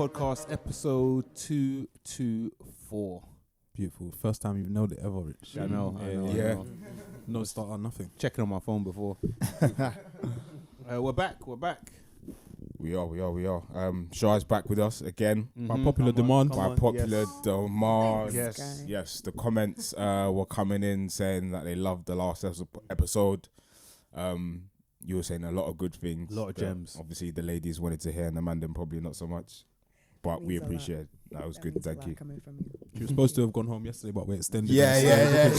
podcast, episode 224. Beautiful. First time you've nailed it ever, Rich. I know. No starter, nothing. Checking on my phone before. We're back. We are. Shah's back with us again. By popular demand. Demand. Yes. Yes, the comments were coming in saying that they loved the last episode. You were saying a lot of good things. A lot of gems. Obviously, the ladies wanted to hear, and the Mandem probably not so much. But we appreciate it. That was good. Thank you. She was supposed to have gone home yesterday, but we extended. Yeah.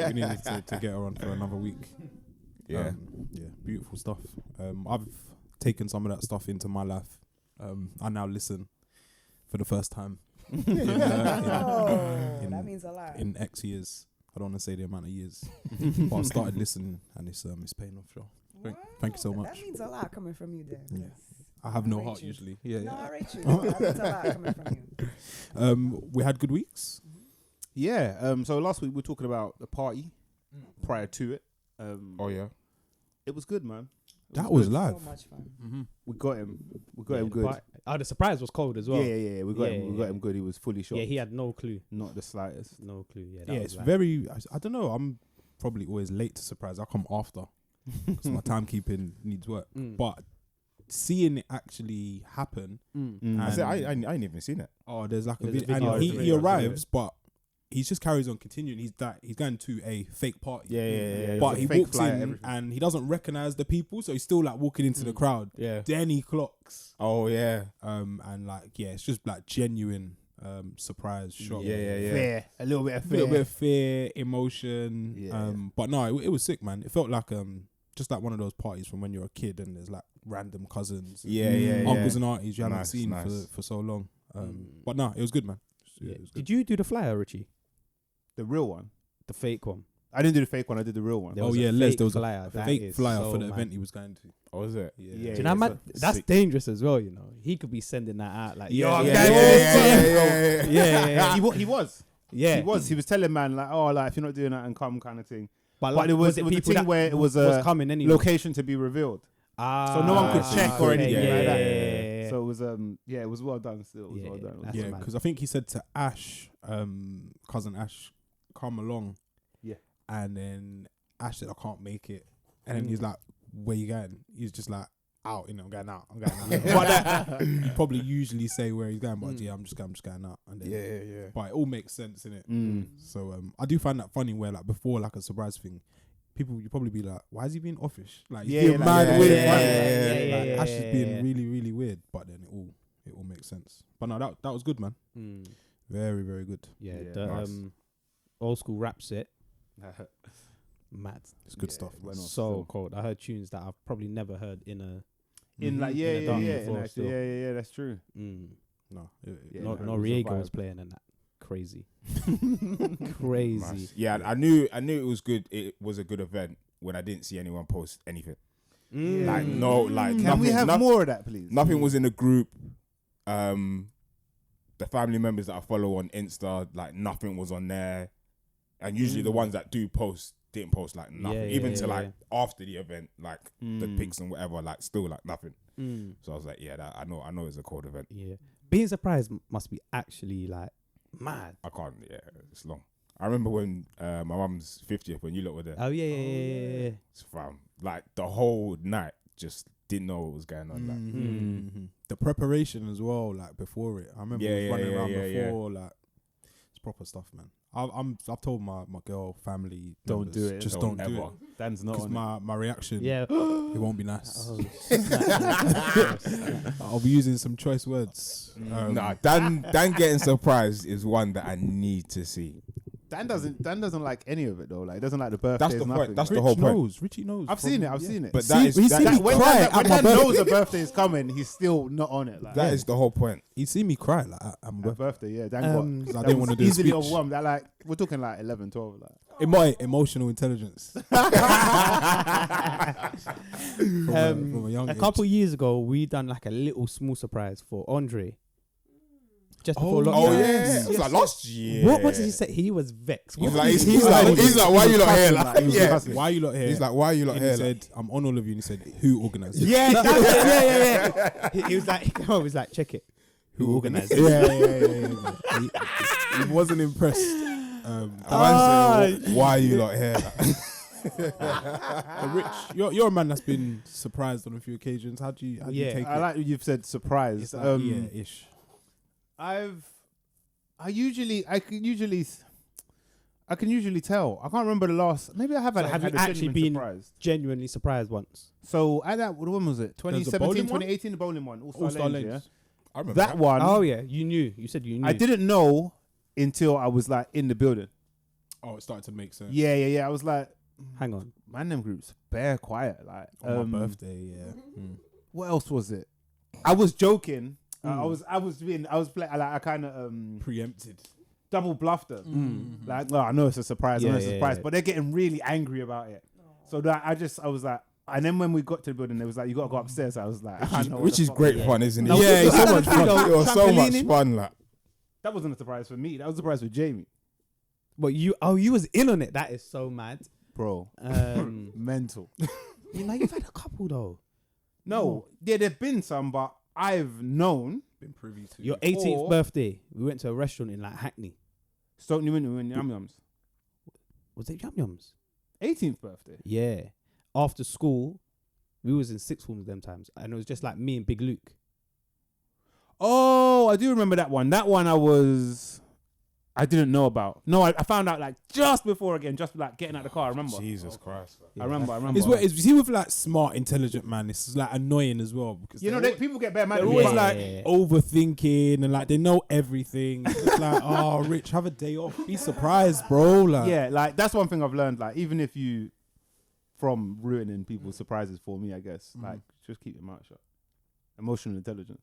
We needed to get her on for another week. Yeah. Beautiful stuff. I've taken some of that stuff into my life. I now listen for the first time. That means a lot. In X years. I don't want to say the amount of years. But I've started listening and it's paying off, sure. Thank you so much. That means a lot coming from you, then. Yeah. I have no rate heart you. usually. I rate you. That means a lot coming from you. We had good weeks. Yeah. So last week we were talking about the party. Prior to it, it was good, man. That was So live. much fun. Mm-hmm. We got him. We got him good. The surprise was cold as well. Yeah. We got him good. He was fully shot. Yeah, he had no clue. Not the slightest. No clue. Yeah, Yeah, it's very. I don't know. I'm probably always late to surprise. I come after because my timekeeping needs work. But seeing it actually happen, I ain't even seen it. oh, there's like a There's a video, video. and There's a he video. arrives, but he just carries on continuing. He's going to a fake party. Yeah. But he Fake walks flyer, in everything. and he doesn't recognize the people, so he's still like walking into the crowd. Yeah. Then he clocks. Oh yeah. And like it's just like genuine surprise shock. Yeah. Fear. A little bit of A fear. little bit of fear, emotion. Yeah. But no, it was sick, man. It felt like just like one of those parties from when you're a kid and there's like random cousins, Yeah. uncles and aunties you haven't Nice, seen nice. for so long. But no, it was good, man. Yeah. It was good. Did you do the flyer, Richie? The real one. The fake one? I didn't do the fake one. I did the real one. There Oh was a yeah, Les, fake there was flyer. a That fake is flyer so for the mad. event he was going to. Oh, is it? Yeah. Yeah. Do you know, man, so that's sick. dangerous as well, you know. He could be sending that out like, yo, I'm Yeah. going yeah. He was. Yeah. He was. He was telling man like, oh, like if you're not doing that and come kind of thing. But But it was a people thing that where it was coming anyway. location to be revealed. So no one could check or okay. anything like that. Yeah. So it was it was well done. Still, it was well done. That's Yeah, mad. because I think he said to Ash, cousin Ash, come along. Yeah. And then Ash said, I can't make it. And then he's like, where you going? He's just like, out, I'm going out. But that, you probably usually say where he's going, but yeah, I'm just going out. And then, Yeah. But it all makes sense, innit? So I do find that funny where like before like a surprise thing, people you probably be like, why is he being offish? Like he's being mad weird. Like Ash is being really, really weird, but then it all makes sense. But no, that was good, man. Very, very good. Yeah, Yeah, the nice. old school rap set. Mad. It's good stuff. went off So still. cold. I heard tunes that I've probably never heard in a In like in a dance before in still. yeah, that's true. No, Yeah, no, it no, was a Riego vibe. was playing and that. Crazy. Crazy. Nice. Yeah, I knew it was good. It was a good event when I didn't see anyone post anything. Like no, like Can nothing, we have more of that, please? Nothing was in the group. The family members that I follow on Insta, like nothing was on there. And usually the ones that do post didn't post like nothing, Yeah, even yeah, to yeah, like after the event, like the pics and whatever, like still like nothing. So I was like, yeah, that, I know it's a cold event. Yeah. Being surprised must be actually like mad. I can't, yeah, it's long. I remember when my mum's 50th, when you lot were there. Oh yeah. It's fam. Like the whole night, just didn't know what was going on. Like, The preparation as well, like before it. I remember Yeah, we was running yeah, around yeah, before, like it's proper stuff, man. I've told my girl family Don't members, do it. Just Don't don't do ever. it. Dan's not Because on my reaction, Yeah. it won't be nice. Oh, I'll be using some choice words. nah, Dan getting surprised is one that I need to see. Dan doesn't like any of it though. Like he doesn't like the birthdays. That's the nothing. point. That's the Rich whole point. knows. Richie knows. I've seen it. But See, that is he's that, seen that, me when cry Dan, at when my Dan birthday. knows a birthday is coming, he's still not on it. Like that is the whole point. He'd see me cry like at my a birthday. birthday. Yeah, Dan Because I that didn't was want to do a easily speech. overwhelmed. That like we're talking like 11, 12. Like Emotional intelligence. From a young a age. couple years ago, we done like a little small surprise for Andre. Just before lockdown. Oh yeah, it was like last year. What did he say? He was vexed. He's What like, was he's he like, saying? why you not here? cussing, Like, like, he was yeah. cussing. Why are you lot here? He's like, why you not And here? he said, I'm on all of you. And he said, who organised it? Yeah, that's it. Yeah. He was like, check it. who organised it. He wasn't impressed. Why are you lot here? Rich, you're a man that's been surprised on a few occasions. How do you take it? I like what you've said. Surprised. It's like, ish. I can usually tell. I can't remember the last. Maybe I have So had. have had you a actually genuine been surprised. genuinely surprised once? So at that, when was it? bowling 2017, one? 2018, the bowling one. All-Star All-Star Lanes, Lanes. I remember that one. Oh yeah, you knew. You said you knew. I didn't know until I was like in the building. Oh, it started to make sense. Yeah. I was like, Hang on. Mandem groups bare quiet. Like On my birthday, yeah. what else was it? I was joking. Mm. I was playing. Like I kind of Preempted. double bluffed them. Like, well, I know it's a surprise. I know it's a surprise, but they're getting really angry about it. So that I was like, and then when we got to the building, they was like, you got to go upstairs. I was like, I know what which the is fuck. great fun, isn't it? No, Yeah, it's so much fun. no, It was so much trampolining. fun. Like, That wasn't a surprise for me. That was a surprise for Jamie, But you was in on it. That is so mad. bro. Mental. You've had a couple though. No, yeah, there've been some, but I've known. Been privy to. Your 18th Or- birthday, we went to a restaurant in like Hackney. Stoke Newington and Yum Yums. Was it Yum Yums? 18th birthday. Yeah. After school, we was in sixth form them times, and it was just like me and Big Luke. Oh, I do remember that one. That one I didn't know about. No, I found out like just before again, just like getting out of the car. I remember. Jesus Christ. I remember. It's what is. You see, with like smart, intelligent man, it's like annoying as well because You know, people get bad mad. they're at always me. like Yeah. overthinking and like they know everything. It's like, oh, Rich, have a day off. Be surprised, bro. Like, Yeah, like that's one thing I've learned. Like even if you, from ruining people's surprises for me, I guess, like just keep your mouth shut. Emotional intelligence.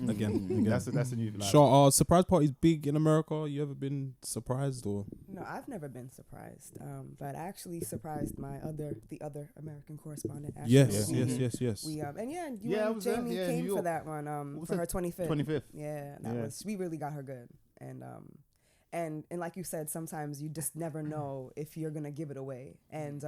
Again. That's a new. Like, Sure. Are surprise parties big in America? You ever been surprised or? No, I've never been surprised. But I actually surprised the other American correspondent. Actually. Yes. We and you Yeah, I and was there. Jamie Yeah, came New for York. that one. was For it? her 25th. 25th. Yeah, Yeah. we really got her good. And like you said, sometimes you just never know if you're gonna give it away. And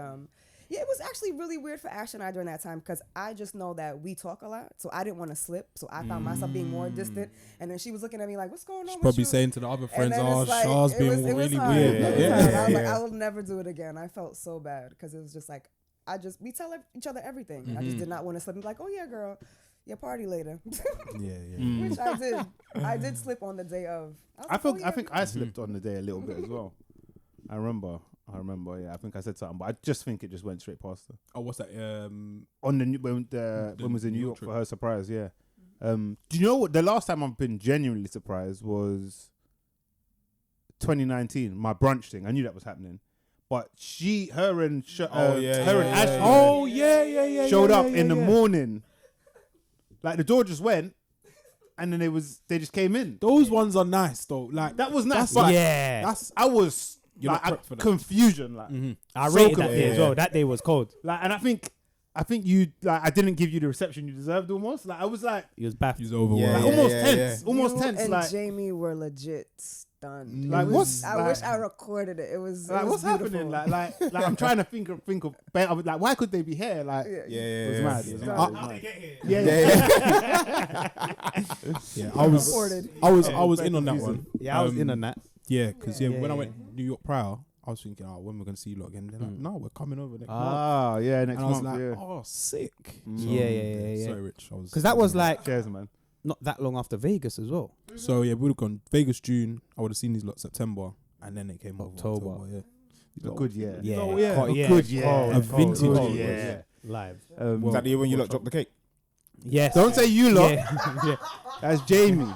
yeah, it was actually really weird for Ash and I during that time because I just know that we talk a lot, so I didn't want to slip. So I found myself being more distant. And then she was looking at me like, "What's going on?" She's with probably you? saying to the other And friends, then "Oh, it's like, Shah's it been was really hard. weird." It was Yeah, hard. I was like, yeah. I will never do it again. I felt so bad because it was just like we tell each other everything. I just did not want to slip and be like, "Oh yeah, girl, yeah, party later," which I did. I did slip on the day of. I was like, "Oh, yeah." think I slipped on the day a little bit as well. I remember. Yeah, I think I said something, but I just think it just went straight past her. Oh, what's that? On when we was in New York trip. for her surprise. Yeah. Do you know what? The last time I've been genuinely surprised was 2019, my brunch thing. I knew that was happening, but her and Ashley Oh yeah. showed up in the morning. Like the door just went, and then they just came in. Those ones are nice though. Like That was nice. That's but Yeah. I was You're like, not prepped for that. confusion. Like, I So rated that confused. day as well. That day was cold. like, and I think you like I didn't give you the reception you deserved almost. Like I was like, He was baffed. he's overwhelmed. Yeah, like yeah, almost yeah, tense, yeah. almost You tense. and Like Jamie were legit stunned. Like, It was- what's- I like- wish I recorded it. It was. like it was what's beautiful. happening? Like I'm trying to think of better. Like why could they be here? Like Yeah. it was mad. It was Yeah. mad. It was mad. Yeah, I was Recorded. I was in on that one. Yeah, I was in on that. Yeah, because Yeah. when I Yeah. went New York prior, I was thinking, oh, when we're gonna see you lot again? They're like, no, we're coming over next month. Ah, yeah, next And I was month. like, Yeah. oh, sick. Yeah. Sorry, Rich. Because that was like Cheers, man. not that long after Vegas as well. So yeah, we would have gone Vegas June. I would have seen these lot September, and then it came over October. Yeah, A good year. Yeah, Oh, yeah. cold, A yeah, good year. cold, A cold, vintage cold, year. Yeah. live. Was that the year when you lot dropped the cake? Yes. Don't say you lot. Yeah. That's Jamie.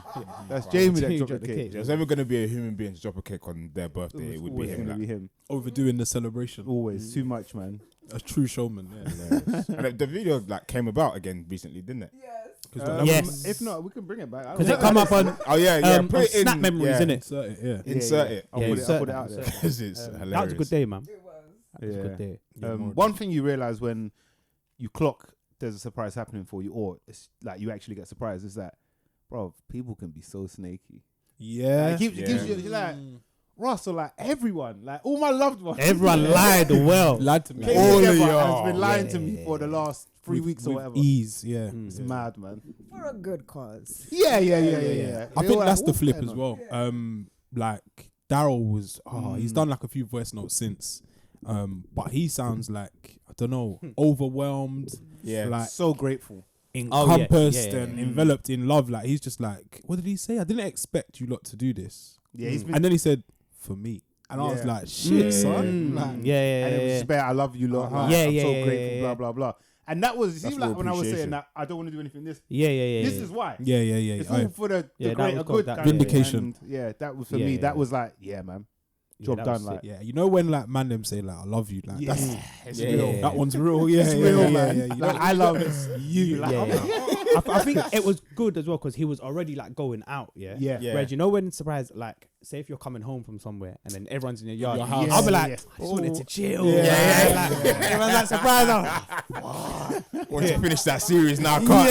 That's Jamie that Jamie dropped dropped the the cake. cake. If there's ever going to be a human being to drop a cake on their birthday, it would be Always him. gonna Like. be him. overdoing the celebration. Always too much, man. A true showman. Yeah. And the video like came about again recently, didn't it? Yes. If not, we can bring it back. I Because don't it know. come up on Oh yeah, on Put it in Snap memories, yeah. innit? Insert it. Yeah. Insert it. I'll Yeah, put insert it out that, there. insert Because it's hilarious. That was a good day, man. It was. That was a good day. One thing you realize when you clock there's a surprise happening for you, or it's like you actually get surprised, is that, bro, people can be so snaky. Yeah. Like, it gives you like, Russell, like everyone, like all my loved ones. Everyone lied well. Lied to me. Came All of together y'all. has been lying to me for the last 3 weeks or With whatever. ease, yeah. It's mad, man. For a good cause. Yeah. I They think were that's like, the "What's flip going as on?" well. Like Daryl was, he's done like a few voice notes since, but he sounds like, I don't know, overwhelmed, Yeah. like So grateful. encompassed yeah. and enveloped in love. Like he's just like, what did he say? I didn't expect you lot to do this. Yeah, he's been. And then he said, for me. And I was Yeah. like, shit, Yeah. son. Like, and it was just bare, I love you, lot. Like, Yeah, I'm yeah, so yeah, grateful. yeah, Blah yeah. blah blah. And that was, it That's seemed like real when I was saying appreciation. that I don't want to do anything. This Yeah. is why. yeah. It's all for the Yeah, that greater was good. that- kind of thing. Vindication. And yeah, that was for Yeah, me. yeah. That was like, yeah, man, job that done. was like, yeah, you know when like Mandem say like, I love you. Like, yeah, that's, it's yeah, real. yeah. that one's real. Yeah, It's yeah, real, yeah, man. yeah, you Like, know, I love you. Like, Yeah, I'm yeah. I think it was good as well because he was already like going out. Yeah. Yeah. Yeah. Whereas you know when surprise, like say if you're coming home from somewhere and then everyone's in your yard, Your house. I'll be Yeah, like, yeah. I just wanted to chill. Yeah. Like, everyone's like surprise. I'm Want to finish that series now? I can't.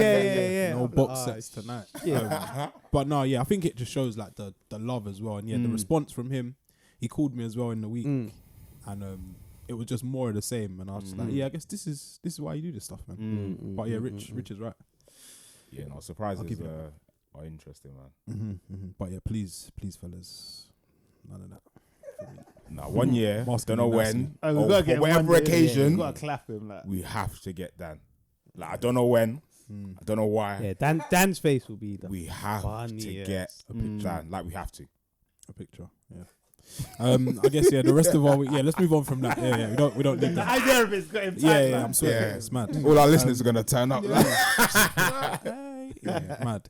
yeah. no I'm box like, sets tonight. Yeah. But no, yeah, I think it just shows like the love as well, and yeah, the response from him. He called me as well in the week, and it was just more of the same. And I was just like, yeah, I guess this is why you do this stuff, man. But yeah, Rich is right. Yeah, no, surprises give you are interesting, man. But yeah, please, fellas, none of that. Now, 1 year, Masking don't know and when, Oh, we or gotta for get him whatever one day, occasion, we gotta clap him. Like, we have to get Dan. Like, I don't know when, I don't know why. Yeah, Dan's face will be the We have to funniest. get a picture. Dan. Like, we have to. A picture, yeah. I guess the rest of our week. Yeah, let's move on from that. Yeah, we don't need the that. idea of it's got him. Yeah, I'm sorry. Yeah. It's mad. All our listeners are gonna turn up. Like, Yeah, mad.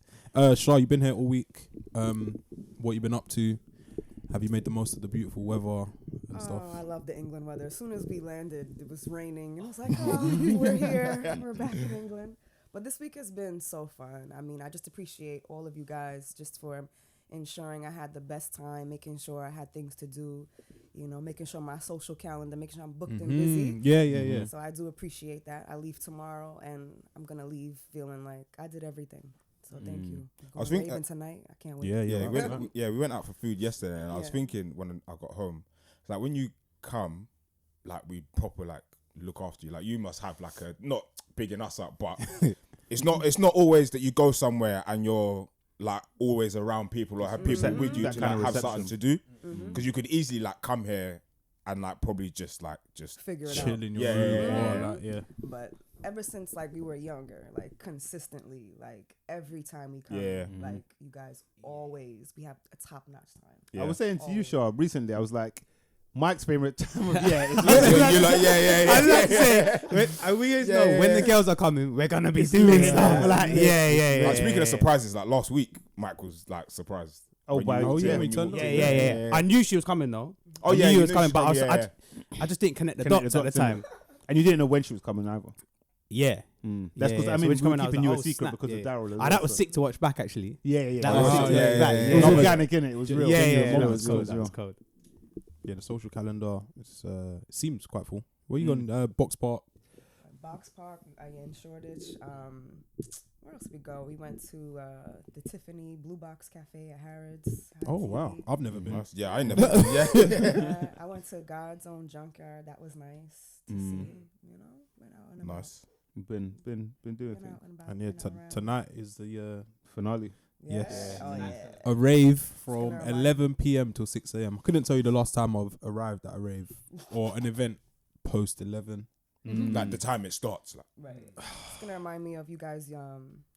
Shah, you've been here all week. What you been up to? Have you made the most of the beautiful weather and stuff? Oh, I love the England weather. As soon as we landed, it was raining, and I was like, "Oh, we're here. We're back in England." But this week has been so fun. I mean, I just appreciate all of you guys just for ensuring I had the best time, making sure I had things to do, you know, making sure my social calendar, making sure I'm booked and busy. Yeah. So I do appreciate that. I leave tomorrow, and I'm gonna leave feeling like I did everything. So thank you. I was Going thinking- raving tonight. I can't wait. Yeah. we went out for food yesterday, and I was Yeah. thinking when I got home, it's like when you come, like we proper like look after you. Like you must have like a not bigging us up, but it's not always that you go somewhere and you're like always around people or have people with you That to kind like of have reception. something to do, because you could easily like come here and like probably just Figure it Chill out. in your Yeah, room. yeah, or like, yeah. But ever since like we were younger, like consistently, like every time we come, Yeah. like you guys always, we have a top notch time. Yeah. I was saying to you, Shaw, recently, I was like, Mike's favorite time of year is You're like, yeah. I was about to say, we always know when the girls are coming, we're gonna be doing stuff. Like, yeah. Speaking of surprises, like last week, Mike was like surprised. Oh, when by- you- oh, yeah, when we you turned walked up. in. Yeah. I knew she was coming though. Oh I yeah, knew you he was knew coming, she but was- I just didn't connect the Connect dots the at the dots, innit? time. and you didn't know when she was coming either. Yeah. That's because yeah. I So mean, when she we were came in, I was keeping you like, a oh, secret snap, because yeah. of Daryl. as Ah, well, that was so- sick to watch back actually. Yeah. That was Oh, sick. Yeah. It was Yeah. organic, innit? It was real. Yeah, It that was was real. cold. That was cold. Yeah, the social calendar it seems quite full. Where you going? Box Park. Box Park, in Shoreditch. Where else we go? We went to the Tiffany Blue Box Cafe at Harrods. had Oh wow, tea. I've never been. Nice. Yeah, I never. Yeah. I went to God's Own Junkyard. That was nice to see. You know, went out and about. Nice. Been doing Went things. out and about. And yeah, been around. tonight is the Finale. Yeah. yes. Oh yeah. a rave from gonna arrive. 11 p.m. till 6 a.m. I couldn't tell you the last time I've arrived at a rave or an event post 11. Like the time it starts. Like, Right. It's gonna remind me of you guys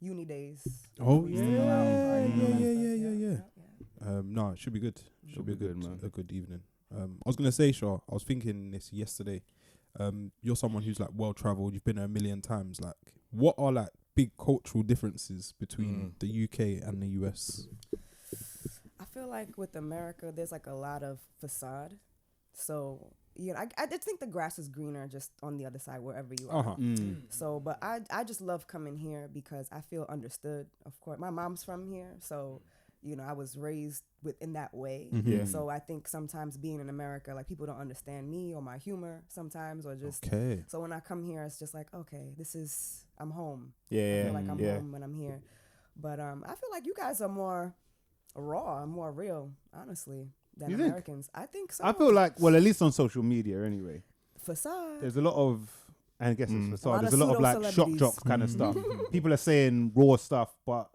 uni days. Oh, We used to go out and party and all that stuff. yeah. No, it should be good. Should be a be good, good, man. a good evening. I was gonna say, Shaw, I was thinking this yesterday. You're someone who's like well traveled. You've been there a million times. Like, what are like big cultural differences between the UK and the US? I feel like with America, there's like a lot of facade. So, you know, I just think the grass is greener just on the other side, wherever you are. So, but I just love coming here because I feel understood. Of course, my mom's from here. So, you know, I was raised in that way. Yeah. So I think sometimes being in America, like people don't understand me or my humor sometimes, or just. Okay. So when I come here, it's just like, okay, I'm home. I yeah. feel like I'm Yeah. home when I'm here. But I feel like you guys are more raw and more real, honestly. than You think? Americans. I think so. I feel like, well, at least on social media anyway. Facade. There's a lot of, and I guess it's A facade. lot There's of a lot of like shock pseudo-celebrities. jocks kind of stuff. People are saying raw stuff, but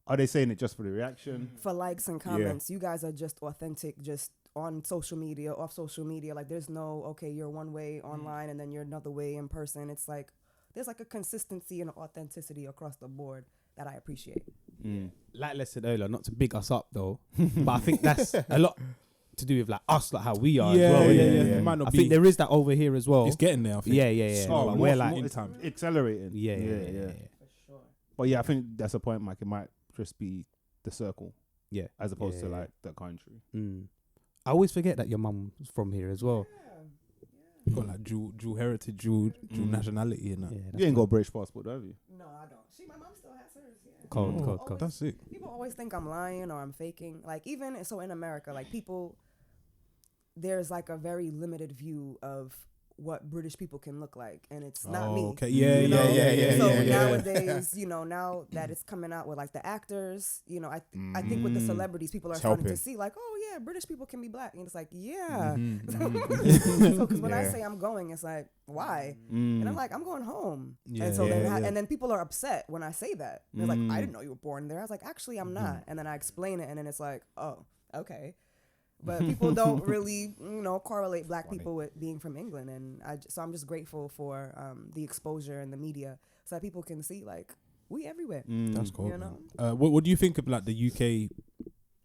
are they saying it just for the reaction? For likes and comments. You guys are just authentic, just on social media, off social media. Like there's no, okay, you're one way online and then you're another way in person. It's like there's like a consistency and authenticity across the board that I appreciate. Like Les said earlier, not to big us up though, but I think that's a lot to do with like us, like how we are. Yeah, as well, yeah, innit? yeah. It might not I be. think there is that over here as well. It's getting there. I think. Yeah. Oh, But more- we're like, more- it's time. accelerating. yeah. For sure. But yeah, I think that's a point, Mike. It might just be the circle, Yeah. as opposed to Yeah. like the country. I always forget that your mum's from here as well. You got like dual heritage, dual nationality, and that. Yeah, You ain't got a British passport, have you? No, I don't. My mom still has hers. Yeah. Cold. That's it. People always think I'm lying or I'm faking. Like even so in America, like people, there's like a very limited view of what British people can look like, and it's not me. Okay. Yeah. You know? yeah. So yeah. nowadays, now that it's coming out with like the actors, I think with the celebrities, people are It's starting to helping. see like, oh yeah, British people can be black, and it's like, yeah. Mm-hmm. So because when I Yeah. say I'm going, it's like, why? Mm. And I'm like, I'm going home. Yeah, And so yeah. and then people are upset when I say that. They're like, I didn't know you were born there. I was like, actually, I'm not. And then I explain it, and then it's like, oh, okay. But people don't really, correlate black people with being from England. And so I'm just grateful for the exposure and the media so that people can see, like, we everywhere. That's cool. You know? What do you think of like the UK?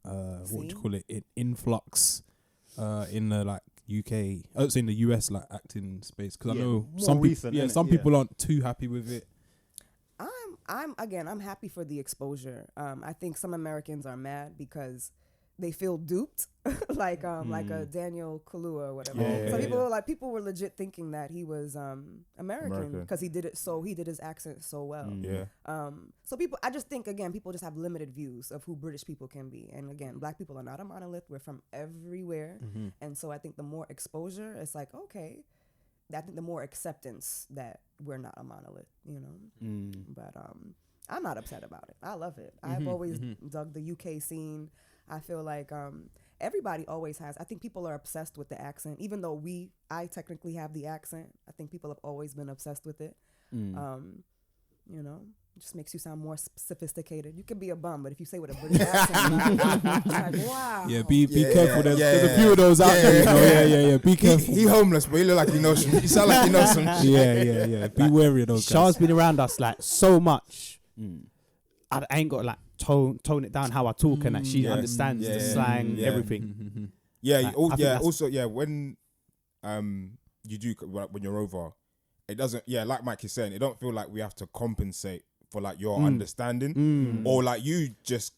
What do you Scene? call it? Influx in the like UK. I would say in the US like acting space because Yeah, I know more some recent, people. Yeah, innit? some Yeah. people aren't too happy with it. I'm happy for the exposure. I think some Americans are mad because they feel duped, like a Daniel Kaluuya or whatever. Yeah, So yeah, people were legit thinking that he was American because he did his accent so well. Yeah. So I just think again, people just have limited views of who British people can be, and again, black people are not a monolith. We're from everywhere, and so I think the more exposure, it's like okay. I think the more acceptance that we're not a monolith, But I'm not upset about it. I love it. I've always dug the UK scene. I feel like everybody always has. I think people are obsessed with the accent, even though I technically have the accent. I think people have always been obsessed with it. It just makes you sound more sophisticated. You can be a bum, but if you say with a British accent, it's like, wow. Yeah, be Yeah, careful. yeah, There's a yeah. few of those out there. Yeah. Be careful. He homeless, but he look like he knows some. He sound like he knows some shit. Yeah. Be wary of those guys. Shah's been around us like so much. I ain't got to like tone it down how I talk and that she understands the slang, everything. Yeah, Like, I think that's- also, when you do when you're over, it doesn't. Yeah, like Mike is saying, it don't feel like we have to compensate for like your understanding, or like you just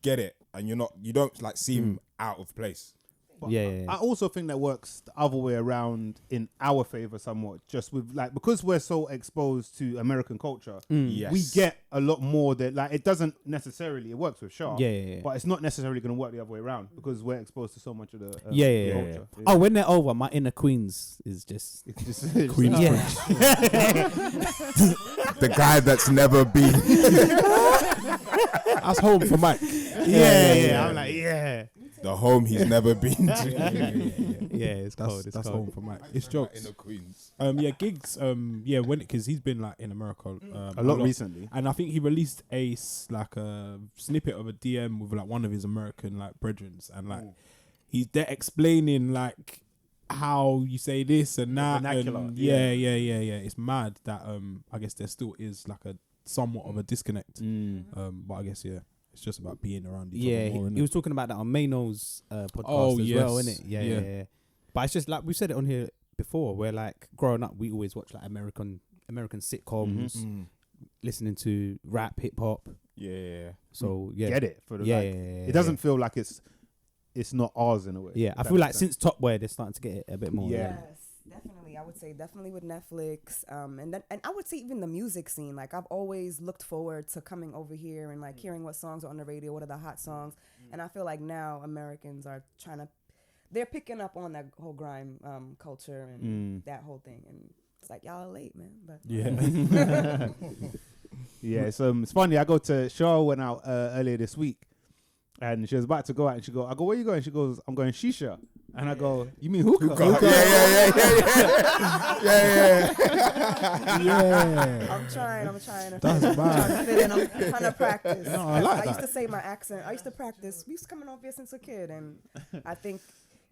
get it, and you don't like seem out of place. But Yeah. I also think that works the other way around in our favor somewhat. Just with like because we're so exposed to American culture, Yes. we get a lot more that like it doesn't necessarily. It works with Shah, Yeah. but it's not necessarily going to work the other way around because we're exposed to so much of the Yeah. culture. Oh, when they're over, my inner Queens is just It's just Queen's yeah. The guy that's never been. That's home for Mike. Yeah. I'm like, yeah. The home he's never been to. Yeah, it's cold. It's That's cold. home for Mike. It's jokes. In the Queens. Gigs. Because he's been like in America a lot recently. and I think he released a snippet of a DM with like one of his American like brethren, and like they're explaining like how you say this and that. vernacular, And yeah. It's mad that I guess there still is like a somewhat of a disconnect. But I guess it's just about being around each Yeah, other more. he innit? was talking about that on Mayno's podcast Oh, as yes. well, innit? Yeah. Yeah. But it's just like we said it on here before, where like growing up, we always watch like American sitcoms, listening to rap, hip hop. Yeah. So yeah, Get it for the yeah, like, it doesn't feel like it's not ours in a way. Yeah, I If feel that like makes since Top Boy, they're starting to get it a bit more. Yeah. Yes, definitely. I would say definitely with Netflix. And I would say even the music scene. Like I've always looked forward to coming over here and like hearing what songs are on the radio, what are the hot songs. And I feel like now Americans are they're picking up on that whole grime culture and that whole thing. And it's like y'all are late, man. But Yeah, it's funny. I go to Shah went out earlier this week, And she was about to go out, and she go, I go, where you going? She goes, I'm going shisha. And I go, you mean hookah? Yeah. I'm trying. That's I'm bad. trying to fit in. I'm trying to practice. No, I like I used that. to say my accent. I used to practice. We used to coming off here since a kid, and I think.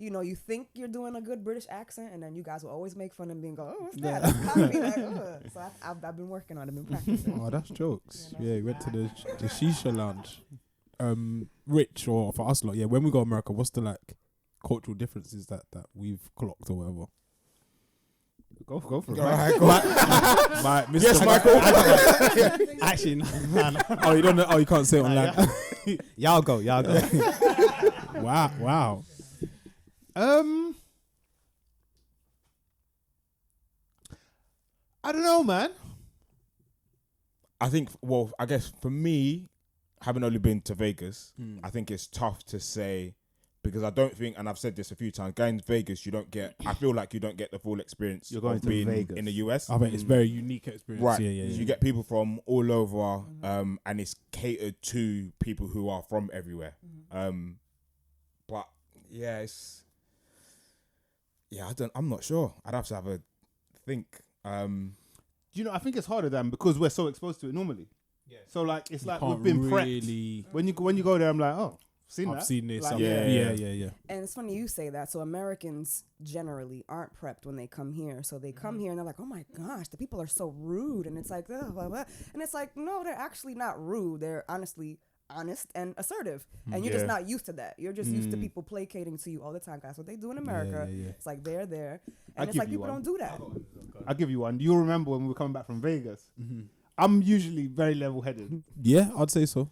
You think you're doing a good British accent, and then you guys will always make fun of me and go, "Oh, what's that?" I'll be like, ugh. So I've been working on it, been practicing. Oh, that's jokes. Yeah, we went to the shisha lounge. Rich, or for us lot, yeah, when we go to America, what's the like cultural differences that we've clocked or whatever? Go for it. All right, go on. Mr. Yes, Michael. Actually, no. Oh, you don't know? Oh, you can't say it online. Y'all go. Wow. I don't know, man. I think, well, I guess for me, having only been to Vegas, I think it's tough to say because I don't think, and I've said this a few times, going to Vegas, I feel like you don't get the full experience You're going of to being Vegas. in the US. I mean, it's very unique experience. Right. Yeah. So you get people from all over, and it's catered to people who are from everywhere. But yeah, I'm not sure. I'd have to have a think. I think it's harder than because we're so exposed to it normally. Yeah. So like it's like we've Can't been really. prepped. When you go there, I'm like, oh, I've seen this. Like, Yeah. And it's funny you say that. So Americans generally aren't prepped when they come here. So they come here and they're like, oh my gosh, the people are so rude. And it's like, blah, blah, blah. And it's like, no, they're actually not rude. They're honestly honest and assertive. And you're just not used to that. You're just used to people placating to you all the time. That's what they do in America. Yeah. It's like they're there. I'll And it's give like you people one. don't do that. I'll give you one. Do you remember when we were coming back from Vegas? I'm usually very level-headed. Yeah, I'd say so.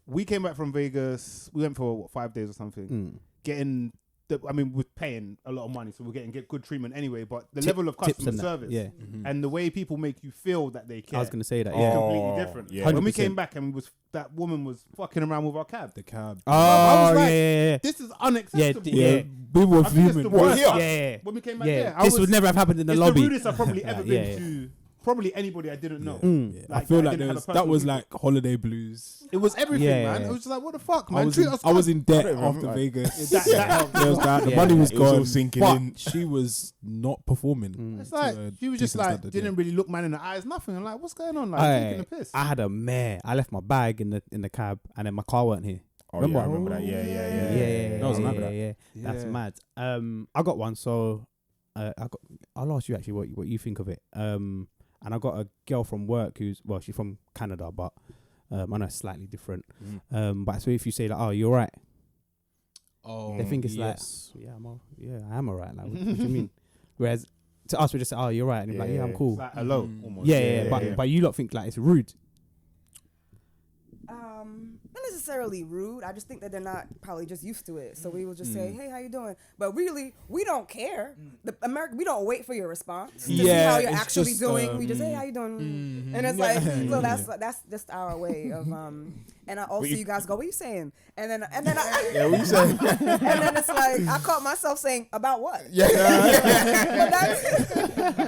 We came back from Vegas. We went for 5 days or something. We're paying a lot of money, so we're getting good treatment anyway. But the level of customer service, and the way people make you feel that they care, I was gonna say that. is Yeah. completely different. Yeah. When we 100%. came back and that woman was fucking around with our cab. The cab. I was Oh like, yeah. This is unacceptable. Yeah. We were I think it's the fuming. worst. Well, Yeah. When we came back Yeah. there, This would never have happened in the it's lobby. the rudest I've probably ever Yeah, been yeah. to. Probably anybody I didn't know. Yeah. I Like, feel I like didn't have a that personal was people. like holiday blues. It was everything, Yeah. man. It was just like, what the fuck, I man? was, Treat in, us I was in debt don't after remember. Vegas. that helped. There was that. The Yeah. money was It was all gone. sinking but in. she was not performing. It's to like a she was just decent like standard, didn't yeah. really look man in the eyes, nothing. I'm like, what's going on? Like taking the piss. I had a mare. I left my bag in the cab, and then my car weren't here. Oh, Remember? yeah, I remember that. Yeah. Yeah. That was mad. Yeah. That's Yeah. mad. I got one. So I'll ask you actually what you think of it. And I got a girl from work she's from Canada, but I know it's slightly different. But so if you say like, oh, you're right, Oh, they think it's yes. like, I am alright. Like, what do you mean? Whereas to us, we just say, oh, you're right, and you're like, yeah, I'm cool. It's like hello, almost. Yeah. But you lot think like it's rude. Not necessarily rude. I just think that they're not probably just used to it. So we will just say, "Hey, how you doing?" But really, we don't care. We don't wait for your response to see Yeah, how you're it's actually just, doing. We just, "Hey, how you doing?" And it's like, so that's just our way of. And I also you guys go, "What are you saying?" And then Yeah, what you saying? and then it's like I caught myself saying, "About what?" Yeah.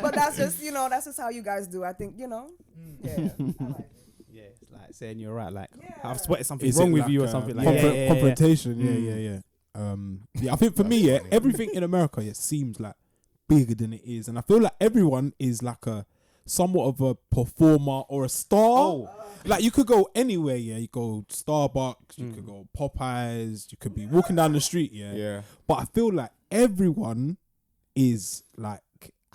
but that's just that's just how you guys do. I think Yeah. I like it. Yeah, it's like saying you're right. Like Yeah. I've spotted something Is wrong it with like you or a something like confrontation. Yeah. I think for me, everything in America seems like bigger than it is, and I feel like everyone is like a somewhat of a performer or a star. Like you could go anywhere. You go Starbucks, you could go Popeyes, you could be walking down the street. Yeah. But I feel like everyone is like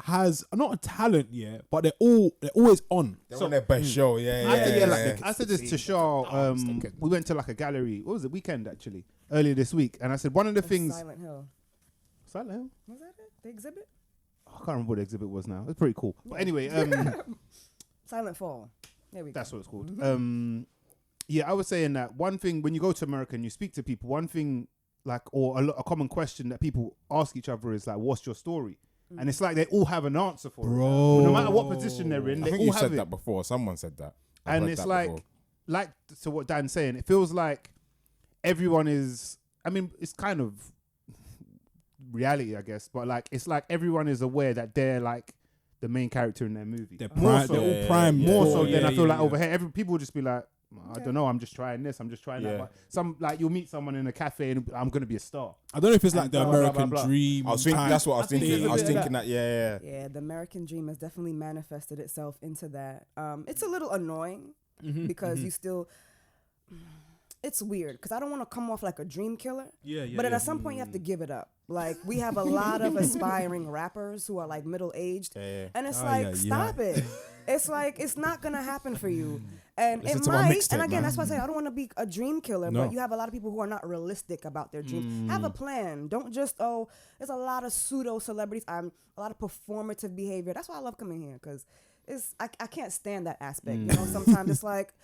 has not a talent but they're always on. They're on their best show. I said this to Shaw. We went to like a gallery. What was it? Weekend actually earlier this week, and I said one of the things. Silent Hill. Silent Hill. Was that it? The exhibit? I can't remember what the exhibit was now. It's pretty cool. But anyway, Silent Fall. There we go. that's what it's called. I was saying that one thing when you go to America and you speak to people, one thing like a common question that people ask each other is like, "What's your story?" And it's like they all have an answer for it. No matter what position they're in, I they think all you have said it. that before. Someone said that. I've And heard it's that like, before. like to what Dan's saying, it feels like everyone is. I mean, it's kind of reality, I guess, but like it's like everyone is aware that they're like the main character in their movie. They're More prime. so- They're all prime. More so Yeah, than I feel like yeah. over here. People will just be like, I don't know. I'm just trying this. I'm just trying that. But you'll meet someone in a cafe and I'm gonna be a star. I don't know if it's like the American dream. I was thinking that's what I was thinking. I was thinking that. Yeah, the American dream has definitely manifested itself into that. It's a little annoying because you still. It's weird because I don't want to come off like a dream killer. But at some point you have to give it up. Like we have a lot of aspiring rappers who are like middle aged, and it's stop it. It's like it's not gonna happen for you, and it might. And again, that's why I say I don't want to be a dream killer. No. But you have a lot of people who are not realistic about their dreams. Have a plan. Don't just there's a lot of pseudo celebrities. A lot of performative behavior. That's why I love coming here because I can't stand that aspect. You know, sometimes it's like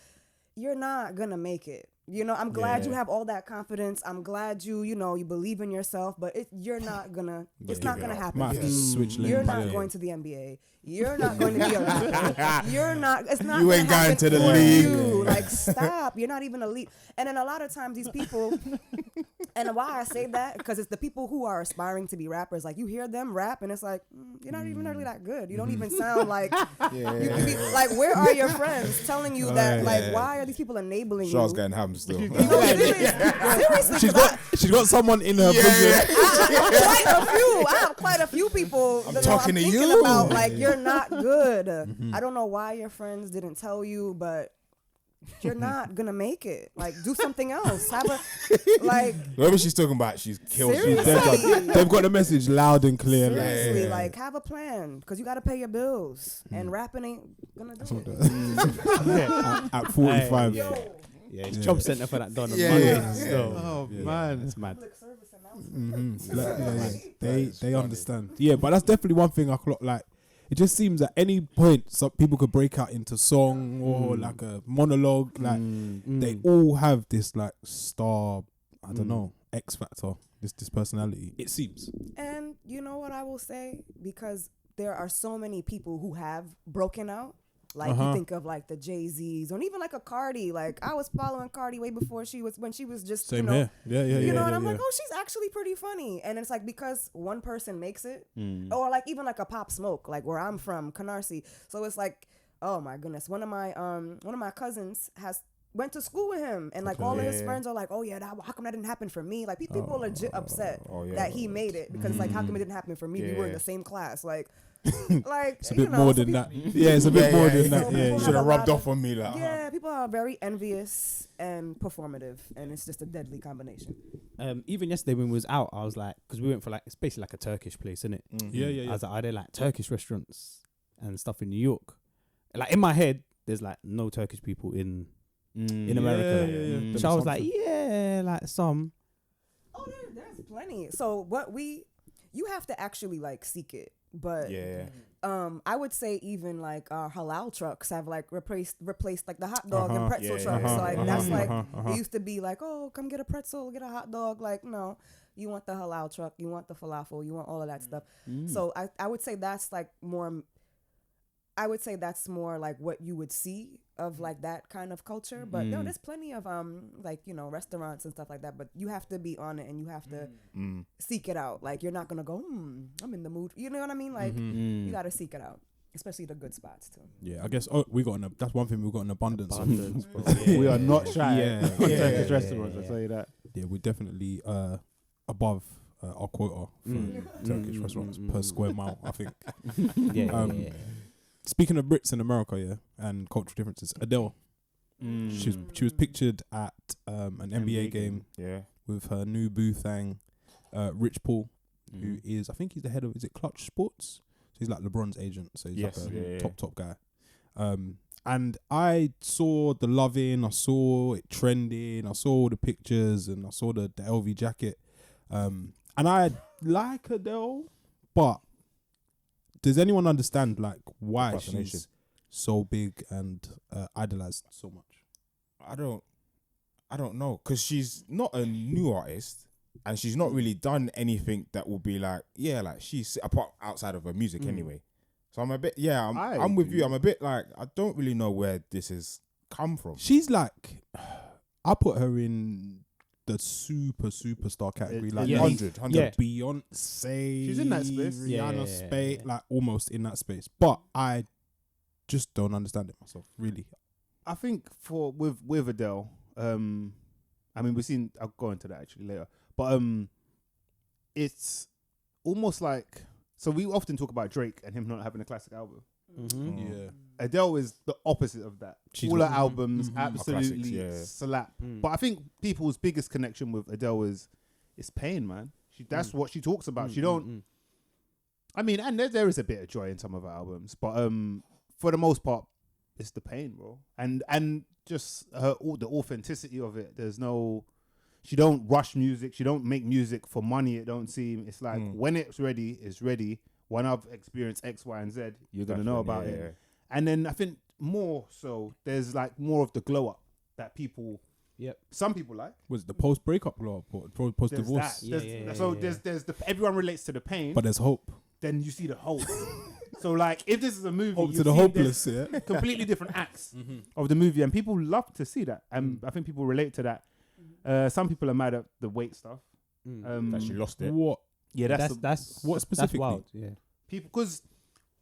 you're not gonna make it. You know, I'm glad you have all that confidence. I'm glad you believe in yourself, but you're not gonna. It's not gonna happen. You're not going to the NBA. You're not going to be a rapper. You're not. It's not. You ain't going to the league. Like, stop. You're not even elite. And then a lot of times these people, and why I say that because it's the people who are aspiring to be rappers. Like you hear them rap, and it's like you're not even really that good. You don't even sound like. You could be like, where are your friends telling you that? Like, why are these people enabling you? Charles getting hams still. Seriously, she's got someone in her prison. I have quite a few people. I'm talking to you about like you're not good. I don't know why your friends didn't tell you, but you're not gonna make it. Like, do something else. Have a whoever she's talking about, she's killed. They've got the message loud and clear. Seriously, like have a plan because you got to pay your bills, and rapping ain't gonna do it. At 45. Yeah, it's job center for that Don. Man, it's mad. They understand. Yeah, but that's definitely one thing I clock. Like, it just seems at any point some people could break out into song or like a monologue. Like they all have this like star. I don't know, X factor. This personality. It seems. And you know what I will say, because there are so many people who have broken out. Like you think of like the Jay-Z's or even like a Cardi. Like I was following Cardi way before she was just same here. And I'm like, oh, she's actually pretty funny. And it's like because one person makes it, or like even like a Pop Smoke, like where I'm from, Canarsie. So it's like, oh my goodness, one of my cousins went to school with him, and like all of his friends are like, oh yeah, how come that didn't happen for me? Like people are legit upset that he made it because it's like, how come it didn't happen for me? We were in the same class, like. Like it's a bit more than that. Yeah, it's a bit more than that. Yeah, should have rubbed off on me, like. Yeah, people are very envious and performative, and it's just a deadly combination. Even yesterday when we was out, I was like, because we went for like it's basically like a Turkish place, isn't it? Yeah. I was like, are there like Turkish restaurants and stuff in New York? Like in my head, there's like no Turkish people in America. So I was like, yeah, like some. Oh, there's plenty. So you have to actually like seek it. But I would say even like our halal trucks have like replaced like the hot dog and pretzel trucks. So like that's like it used to be like, oh, come get a pretzel, get a hot dog. Like no, you want the halal truck, you want the falafel, you want all of that stuff. So I would say that's like more. I would say that's more like what you would see of like that kind of culture. But no, there's plenty of like restaurants and stuff like that. But you have to be on it and you have to seek it out. Like you're not gonna go, I'm in the mood. You know what I mean? Like you gotta seek it out, especially the good spots too. Yeah, I guess that's one thing we've got an abundance. We are not shy. Turkish restaurants. I'll tell you that. Yeah, we're definitely above our quota for Turkish restaurants per square mile. I think. Speaking of Brits in America, and cultural differences, Adele, she was pictured at an NBA game with her new boo thing, Rich Paul, who is, I think he's the head of, is it Clutch Sports? So he's like LeBron's agent, so he's like a top guy. And I saw the loving, I saw it trending, I saw all the pictures, and I saw the LV jacket. And I like Adele, but does anyone understand like why she's so big and idolized so much? I don't know, because she's not a new artist and she's not really done anything that will be like she's apart outside of her music anyway. So I'm a bit I'm with you. I'm a bit like I don't really know where this has come from. She's like, I put her in the superstar category, like 100. Beyonce. She's in that space. Rihanna space, like almost in that space. But I just don't understand it myself, really. I think with Adele, I mean, I'll go into that actually later, but it's almost like, so we often talk about Drake and him not having a classic album. Mm-hmm. Yeah. Adele is the opposite of that. She's All her got- albums mhm. absolutely Classics, yeah. slap. Mm. But I think people's biggest connection with Adele is pain, man. That's what she talks about. She don't. I mean, and there is a bit of joy in some of her albums, but for the most part, it's the pain, bro. And just the authenticity of it. There's no. She don't rush music. She don't make music for money. It don't seem. It's like when it's ready, it's ready. When I've experienced X, Y, and Z, you're gonna know about it. Yeah. And then I think more so, there's like more of the glow up that people. Yep. Some people like. Was it the post breakup glow up or post There's divorce? that. There's the everyone relates to the pain, But there's hope. then you see the hope. So like, if this is a movie, Hope you to the see hopeless. there's Yeah. completely different acts of the movie, and people love to see that, and I think people relate to that. Some people are mad at the weight stuff. That she lost it. What? Yeah, That's what specifically? That's wild. Yeah. people, because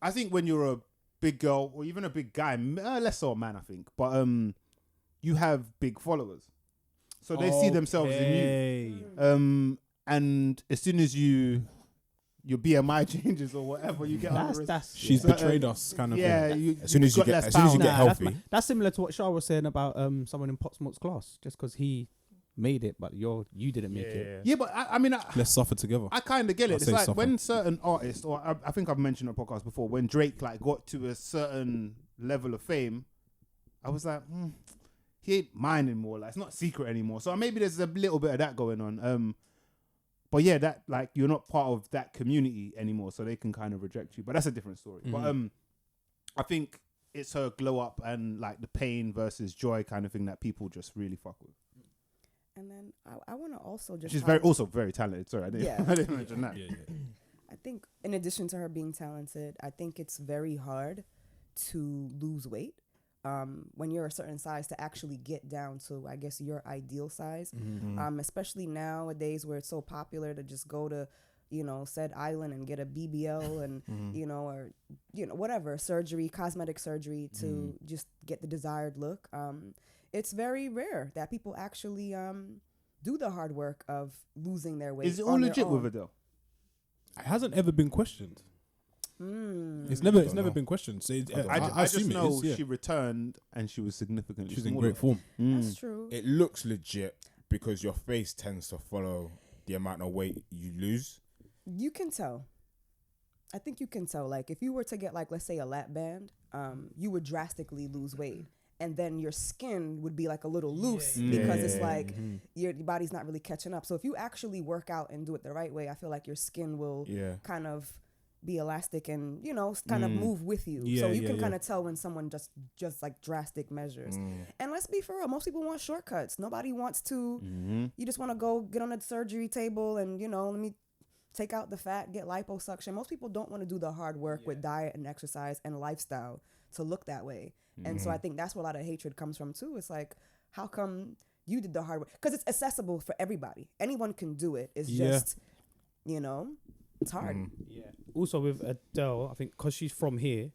I think when you're a big girl or even a big guy, less so a man, I think, but you have big followers, so they see themselves in you. And as soon as your BMI changes or whatever, you get under it. She's So, betrayed us, kind of. Yeah, thing. As soon as you got less get pound. healthy, That's similar to what Shah was saying about someone in Potsmore's class. Just because he made it, but you didn't make it. Yeah, but I mean, Let's suffer together. I kind of get it. I'll It's say like suffer. when certain artists, or I think I've mentioned on the podcast before, when Drake like got to a certain level of fame, I was like, he ain't mine anymore. Like, it's not secret anymore. So maybe there's a little bit of that going on. But yeah, that like you're not part of that community anymore, so they can kind of reject you. But that's a different story. But I think it's her glow up and like the pain versus joy kind of thing that people just really fuck with. And then I want to also just. She's also very talented. Sorry, I didn't, Yeah. I didn't mention that. I think in addition to her being talented, I think it's very hard to lose weight. When you're a certain size, to actually get down to, I guess, your ideal size. Especially nowadays where it's so popular to just go to, said island and get a BBL and, or, whatever, cosmetic surgery to just get the desired look. It's very rare that people actually do the hard work of losing their weight. Is it all legit with Adele? It hasn't ever been questioned. It's never been questioned. So I just assume know it is, yeah. she returned and she was significantly She's in smaller. great form. That's true. it looks legit because your face tends to follow the amount of weight you lose. You can tell. I think you can tell. Like, if you were to get, like, let's say a lap band, you would drastically lose weight. And then your skin would be like a little loose because it's like your body's not really catching up. So if you actually work out and do it the right way, I feel like your skin will kind of be elastic and, kind of move with you. So you can kind of tell when someone just like drastic measures. And let's be for real, most people want shortcuts. Nobody wants to, you just want to go get on the surgery table and, let me take out the fat, get liposuction. Most people don't want to do the hard work with diet and exercise and lifestyle to look that way. And so I think that's where a lot of hatred comes from too. It's like, how come you did the hard work? Because it's accessible for everybody. Anyone can do it. It's just, it's hard. Yeah. Also with Adele, I think because she's from here,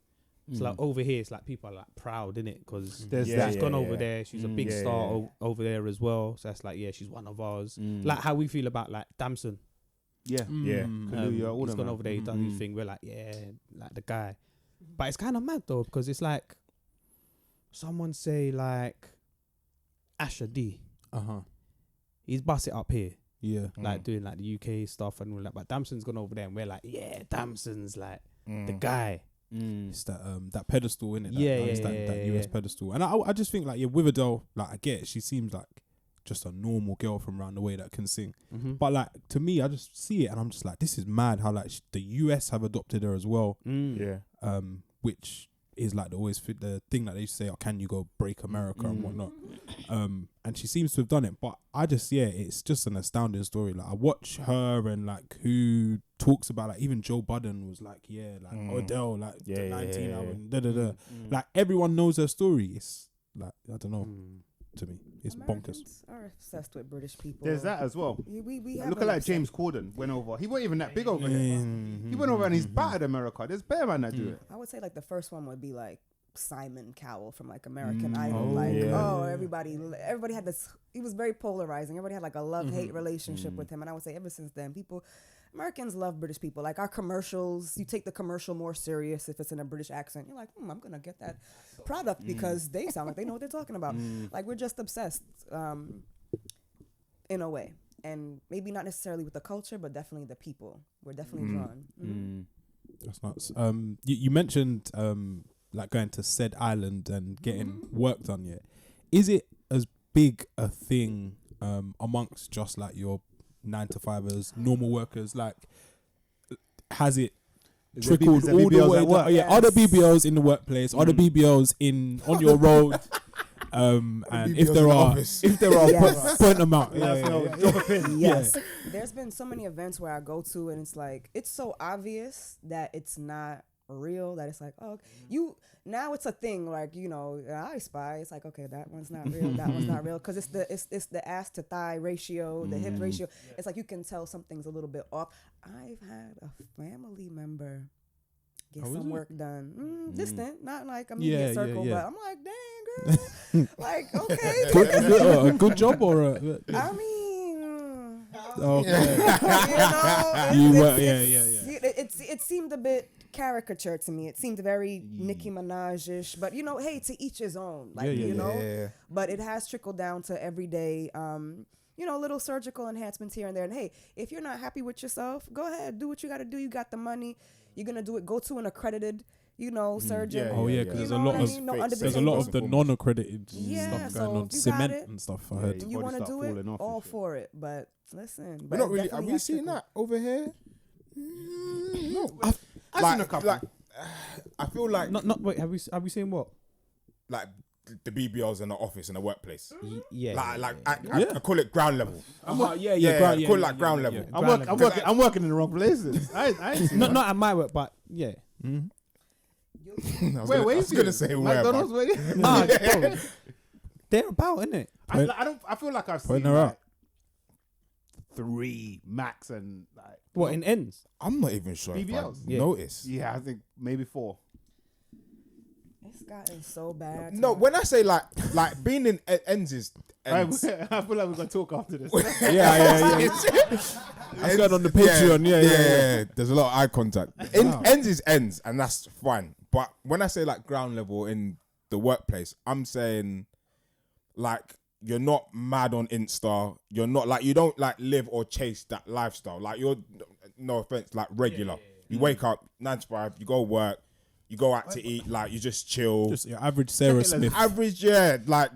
it's like over here, it's like people are like proud, innit? Because she's gone over there. She's a big star over there as well. So that's like, she's one of ours. Like how we feel about like Damson. Yeah. All He's gone over there, he's done his thing. We're like, like the guy. But it's kind of mad though, because it's like, someone say like Asher D. He's bust it up here. Yeah. Like doing like the UK stuff and all that. But Damson's gone over there and we're like, Damson's like the guy. It's that pedestal, innit? That US pedestal. And I just think like, with Adele, like I get it, she seems like just a normal girl from around the way that can sing. But like to me, I just see it and I'm just like, this is mad how like the US have adopted her as well. Which is like the thing that they say, can you go break America and whatnot. And she seems to have done it. But I just, it's just an astounding story. Like I watch her and like who talks about, like even Joe Budden was like, Adele, like the 19 album, Like everyone knows her story. It's like, I don't know. To me, it's Americans bonkers. are obsessed with British people. There's that as well. We Look at like James Corden went over. He wasn't even that big over there. He went over and he's battered America. There's better man that do it. I would say like the first one would be like Simon Cowell from like American Idol. Oh, Like, yeah. everybody had this. He was very polarizing. Everybody had like a love-hate relationship with him. And I would say ever since then, Americans love British people. Like our commercials, you take the commercial more serious if it's in a British accent. You're like, I'm gonna get that product because they sound like they know what they're talking about. Like we're just obsessed, in a way, and maybe not necessarily with the culture, but definitely the people. We're definitely drawn. That's nuts. You mentioned like going to said island and getting work done. Yeah, is it as big a thing amongst just like your 9-to-5ers, normal workers? Like, has it trickled all the way down? Yeah, are the BBLs in the workplace? Are the BBLs on your road? And if there are, Yes. point them out. Drop a pin. Yes. There's been so many events where I go to and it's like, it's so obvious that it's not real that it's like, oh, now it's a thing, like, I spy. It's like, okay, that one's not real. That one's not real. Cause it's the ass to thigh ratio, the hip ratio. It's like, you can tell something's a little bit off. I've had a family member get some work done. Distant, not like immediate circle, but I'm like, dang, girl. Like, okay. A good job or a... I mean, okay. It seemed a bit caricature to me. It seemed very Nicki Minaj-ish, but hey, to each his own. Like, but it has trickled down to everyday, little surgical enhancements here and there. And hey, if you're not happy with yourself, go ahead, do what you got to do. You got the money. You're gonna do it. Go to an accredited, surgeon. Because there's a lot of the non-accredited stuff going on, cement and stuff. I heard. You want to do it, all for it. But listen, but not really. Have you seen that over here? No, I've seen a couple. I feel like not. Wait, have we seen what? Like the BBLs in the office in the workplace. I call it ground level. I call it like ground level. I'm working in the wrong places. I ain't seen not at my work, but yeah. I was gonna say where. McDonald's where? They're about, isn't it? I feel like I've seen like 3 max and like what in ends. I'm not even sure BBLs? if I noticed. Yeah, I think maybe 4. It's gotten so bad. No, when I say like being in ends is ends. I feel like we're gonna talk after this. That's going on the Patreon. Yeah. There's a lot of eye contact. Ends is ends, and that's fine. But when I say like ground level in the workplace, I'm saying like you're not mad on Insta. You're not like, you don't like live or chase that lifestyle. Like you're, no offense, like regular. You wake up 9 to 5, you go work, you go out to eat, like you just chill. Just your average Sarah Smith. Average, like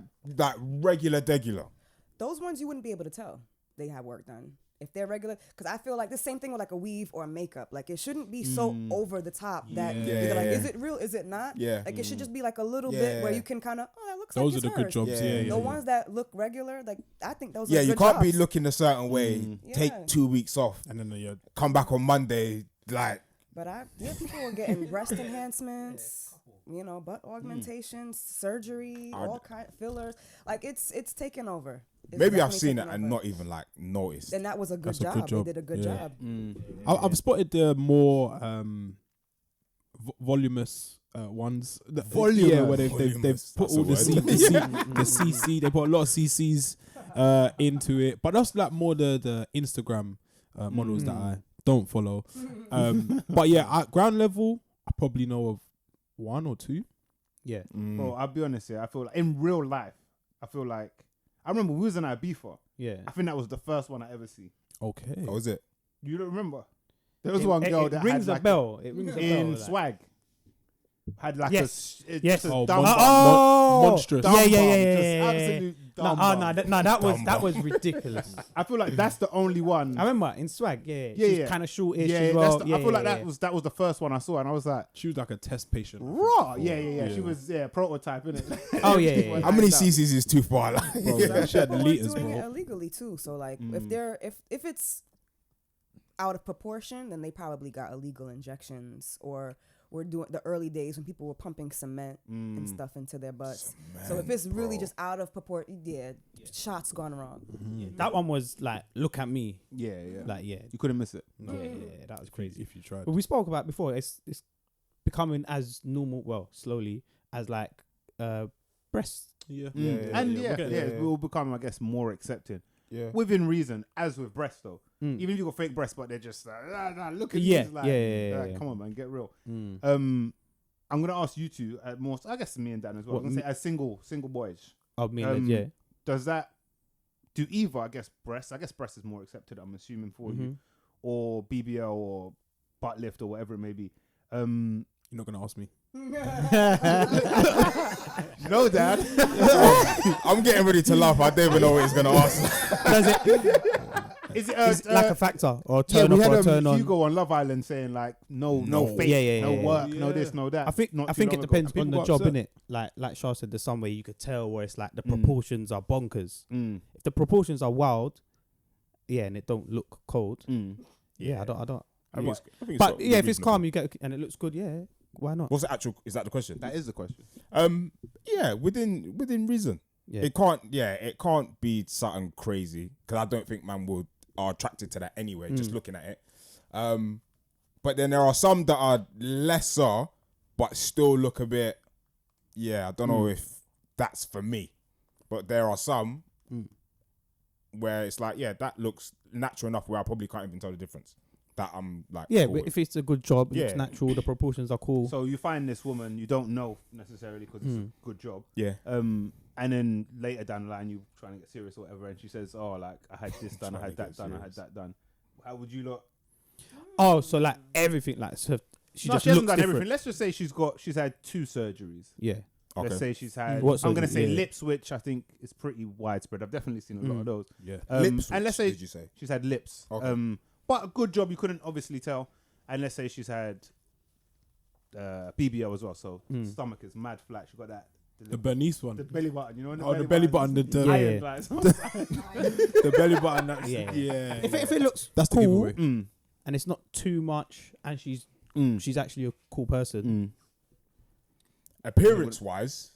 regular degular. Those ones you wouldn't be able to tell they have work done if they're regular, because I feel like the same thing with like a weave or a makeup. Like it shouldn't be so over the top that you're like, is it real? Is it not? Yeah. Like it should just be like a little bit where you can kind of, that looks those like are the good jobs. The ones that look regular, like I think those are you good can't jobs. be looking a certain way, take 2 weeks off, and then come back on Monday, like. But people were getting breast enhancements, butt augmentations, surgery, all kind fillers. Like it's taken over. Maybe I've seen it and not even like noticed. And that was a good job. They did a good job. I've spotted the more voluminous ones. Where they've put all the CC. They put a lot of CCs into it, but that's like more the Instagram models that I don't follow. But yeah, at ground level, I probably know of 1 or 2. Yeah. Well, I'll be honest here. I feel like in real life, I remember we was in Ibiza. Yeah. I think that was the first one I ever see. Okay. Oh, was it? You don't remember? There was one girl that rings had a like bell. It rings a bell. in swag. Had like Yes. a Oh, dumb monstrous. dumb Yeah. Just absolute dumb bomb. that was ridiculous. I feel like that's the only one. I remember in swag. Yeah. Yeah, She's yeah. kind of shortish Yeah, as well. I feel like that was the first one I saw, and I was like, She was like a test patient. raw. Yeah. She was prototype, innit? Oh yeah. How many CCs is too far? Like, Bro, she had People are liters, doing bro. it illegally too. So like if it's out of proportion, then they probably got illegal injections, or we're doing the early days when people were pumping cement and stuff into their butts. So if it's really just out of proportion, shots gone wrong. That one was like, look at me. Yeah. Like You couldn't miss it. Yeah, that was crazy. If you tried. But we spoke about before, it's becoming as normal, well, slowly, as like breasts. Yeah. And we're getting there. it will become, I guess, more accepted Yeah. within reason, as with breasts though. Mm. Even if you got fake breasts, but they're just like, look at Yeah, these, like, yeah, like, yeah. come on, man, get real. Mm. I'm gonna ask you two more. I guess me and Dan as well. What, I'm gonna say as single boys. I mean, yeah. Does that do either? I guess breasts. I guess breasts is more accepted. I'm assuming for you, or BBL or butt lift or whatever it may be. You're not gonna ask me. No, Dad. I'm getting ready to laugh. I don't even know what he's gonna ask. Does it? Is it Is it like a factor or a turn we off had or a turn on? Hugo on Love Island saying like no face, Yeah, no yeah. work, no Yeah. this, no that. I think Not I too think long it ago. depends And on the people job, got innit? Like Shah said, there's some way you could tell where it's like the Mm. proportions are bonkers. If the proportions are wild, and it don't look cold, I don't. I think it's But not yeah, if it's reasonable. calm, you get and it looks good. Yeah, why not? What's the actual? Is that the question? That is the question. Yeah, within reason. Yeah. It can't be something crazy because I don't think man are attracted to that anyway. Just looking at it. But then there are some that are lesser, but still look a bit. Yeah, I don't know if that's for me, but there are some where it's like, yeah, that looks natural enough where I probably can't even tell the difference. That I'm like, Yeah, cool but with. if it's a good job, it looks Yeah. natural, the proportions are cool. So you find this woman, you don't know necessarily because it's a good job. Yeah. And then later down the line, you trying to get serious or whatever, and she says, "Oh, like I had this done, I Trying had to that get done, I had serious. that done." How would you look? Oh, so like everything, like so she No, just she hasn't looks done different. everything. Let's just say she's had 2 surgeries. Yeah, Okay. Let's say she's had. What I'm gonna surgery? say Yeah. lips, which I think is pretty widespread. I've definitely seen a lot of those. Yeah. Lips, and let's which say did you say? she's had lips. Okay. But a good job you couldn't obviously tell. And let's say she's had BBL as well. So stomach is mad flat. She got that. The Bernice one. The belly button, you know. Oh, the belly button, is the- iron, Yeah. like, The belly button. That's, Yeah. yeah. if it looks That's the cool giveaway. and it's not too much, and she's actually a cool person. Appearance wise,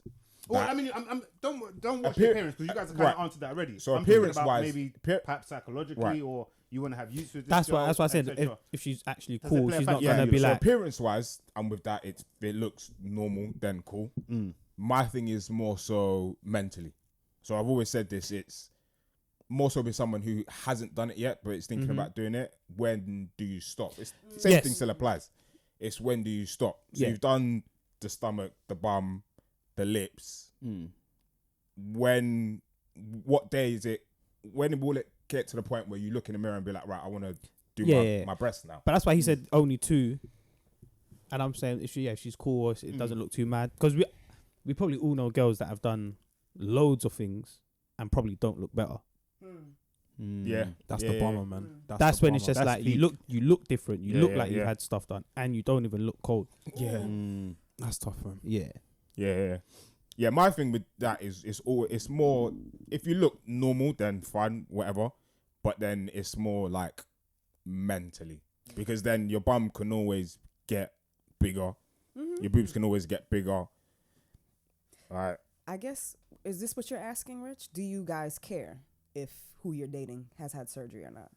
Well, I mean, I'm don't watch the Appear- appearance because you guys have kind right. of answered that already. So I'm thinking about appearance-wise, maybe perhaps psychologically, Right. or you want to have use with this. That's why girl, I said etc. if she's actually Does it cool, play a she's not factor? gonna be so like appearance wise, and with that, it looks normal, then cool. My thing is more so mentally. So I've always said this. It's more so with someone who hasn't done it yet, but is thinking about doing it. When do you stop? It's the same Yes. thing still applies. It's when do you stop? So Yeah. you've done the stomach, the bum, the lips. What day is it? When will it get to the point where you look in the mirror and be like, right, I want to do Yeah. my breast now? But that's why he said only 2. And I'm saying if she's cool, or it doesn't look too mad, because we probably all know girls that have done loads of things and probably don't look better. Yeah, That's yeah, the bomber, man. That's the when it's bomber. just That's like peak. you look different. You Yeah, look yeah, like you've yeah. had stuff done, and you don't even look cold. yeah. That's tough, man. Yeah, Yeah. My thing with that is it's more if you look normal then fine, whatever. But then it's more like mentally, because then your bum can always get bigger, your boobs can always get bigger. Right. I guess, is this what you're asking, Rich? Do you guys care if who you're dating has had surgery or not?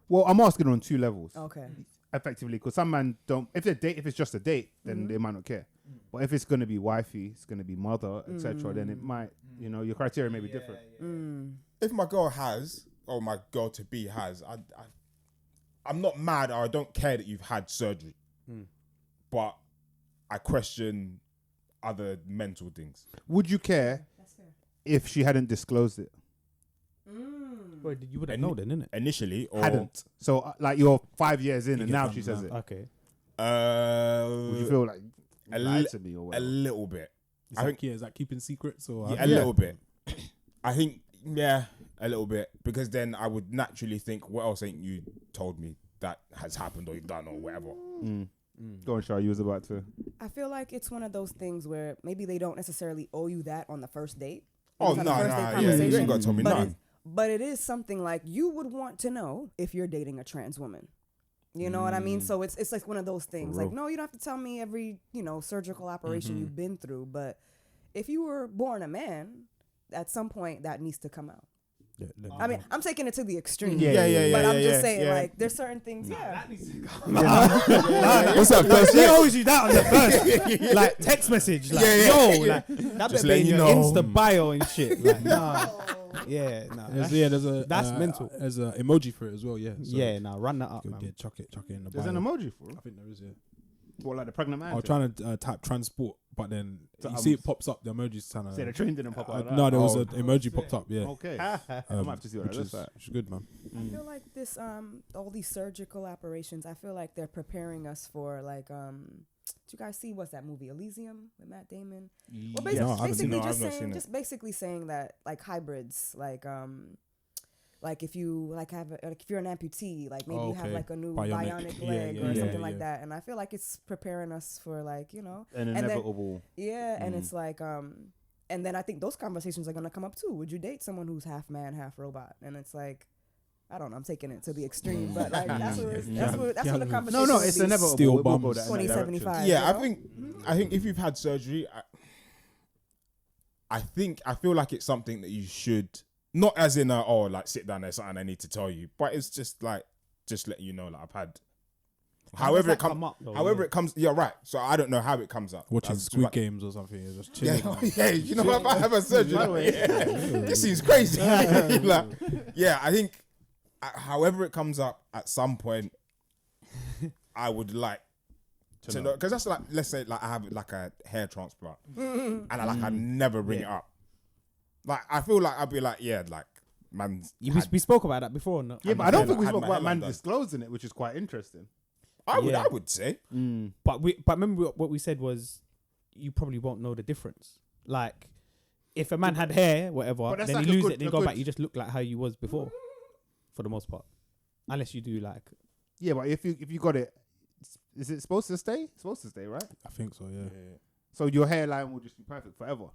Well, I'm asking on 2 levels. Okay. Effectively, because some men don't. If it's just a date, then they might not care. But if it's gonna be wifey, it's gonna be mother, etc., then it might, your criteria may be different. If my girl has, or my girl to be has, I'm not mad or I don't care that you've had surgery, but I question other mental things. Would you care if she hadn't disclosed it? well, you wouldn't know then, innit? Initially, or Hadn't. So like you're 5 years in, and get now done she says it. Okay. Would you feel like a you lied li- to me or a whatever? little bit? Is that keeping secrets or? Yeah, a little bit. I think, yeah, a little bit, because then I would naturally think, what else ain't you told me that has happened or you've done or whatever? Go on, Shah. You was about to. I feel like it's one of those things where maybe they don't necessarily owe you that on the first date. Oh, On the no, first date yeah, you conversation. ain't got to tell me But nothing. But it is something like you would want to know if you're dating a trans woman. You know what I mean? So it's like one of those things. Like, no, you don't have to tell me every, surgical operation you've been through. But if you were born a man, at some point that needs to come out. I mean, I'm taking it to the extreme. Yeah. But I'm just saying, like, there's certain things. What's up, first? She always use that on the first, like text message, like like that Just better be letting in you your know. Insta bio and shit. Like, nah, There's a that's mental. There's a emoji for it as well. Yeah. So run that up, good, man. yeah, chuck it in the There's bio. an emoji for it. I think there is. Yeah. What, like the pregnant man? I was trying to type transport, but then So, you see it pops up. The emoji's kind of. Say the train didn't pop out. No, there was an emoji popped up. Yeah. Okay. I might have to see what which that is looks like. which is good, man. I feel like this, all these surgical operations, I feel like they're preparing us for, like, did you guys see what's that movie Elysium with Matt Damon? Well, basically, No, I haven't seen it. just No, I've not saying, seen it. just basically saying that, like, hybrids, like if you like if you're an amputee, like maybe you have Okay. like a new Bionic. bionic leg or Yeah, something yeah. like that, and I feel like it's preparing us for, like, An then- inevitable. and it's like and then I think those conversations are gonna come up too. Would you date someone who's half man, half robot? And it's like, I don't know, I'm taking it to the extreme, but like that's what the conversation. No, will it's be. inevitable. Steel We'll go bombs. that in that direction. 2075. Yeah, you know? I think if you've had surgery, I feel like it's something that you should, not as in like sit down, there's something I need to tell you, but it's just like letting you know, like I've had. However it comes, it comes. Yeah, right. So I don't know how it comes up. Watching That's Squid right. Games or something. You're just chilling. Yeah, you know, if I have a surgery, this seems crazy. Like, yeah, I think, however it comes up at some point, I would like to know, because that's like, let's say, like I have like a hair transplant, and I never bring it up. Like I feel like I'd be like, yeah, like man's. We spoke about that before, no? Yeah, but I don't think we had spoke my about hairline man done. disclosing it, which is quite interesting. I Yeah. would say. But remember what we said was, you probably won't know the difference. Like, if a man had hair, whatever, But that's then like you a lose good- it, then a you go good- back, you just look like how you was before, for the most part, unless you do like. Yeah, but if you got it, is it supposed to stay? It's supposed to stay, right? I think so. Yeah. So your hairline will just be perfect forever.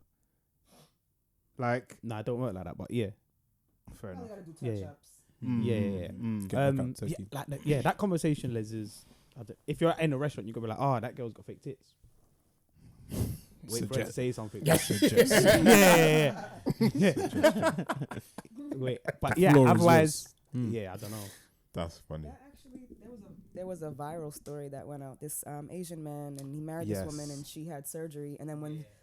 Like, Nah, it don't work like that. But yeah, fair enough. Probably gotta do Yeah. touch-ups. Get back up, Turkey. That conversation, Les, is if you're in a restaurant, you gotta be like, oh, that girl's got fake tits. Wait for her to say something. Yeah. Wait, but yeah, floor is otherwise, yours. yeah, I don't know. That's funny. Yeah, actually, there was a viral story that went out. This Asian man, and he married this woman, and she had surgery, and then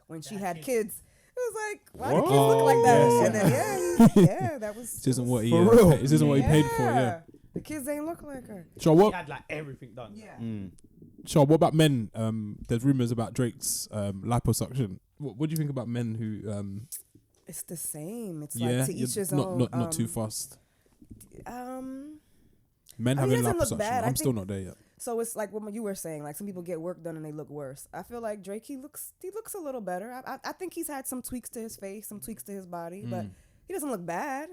when she had kids, it was like, why do kids look like that? Yes. And then yeah, that was. This isn't what he. For real? This isn't what he paid for. Yeah. The kids ain't look like her. So She what? had like everything done. Yeah. So what about men? There's rumors about Drake's liposuction. What do you think about men who? It's the same. It's Yeah, like to each his not own. not too fast. Men I mean, having it doesn't look liposuction. bad. I I'm still think- not there yet. So it's like what you were saying. Like some people get work done and they look worse. I feel like Drake, he looks a little better. I think he's had some tweaks to his face, some tweaks to his body, but he doesn't look bad.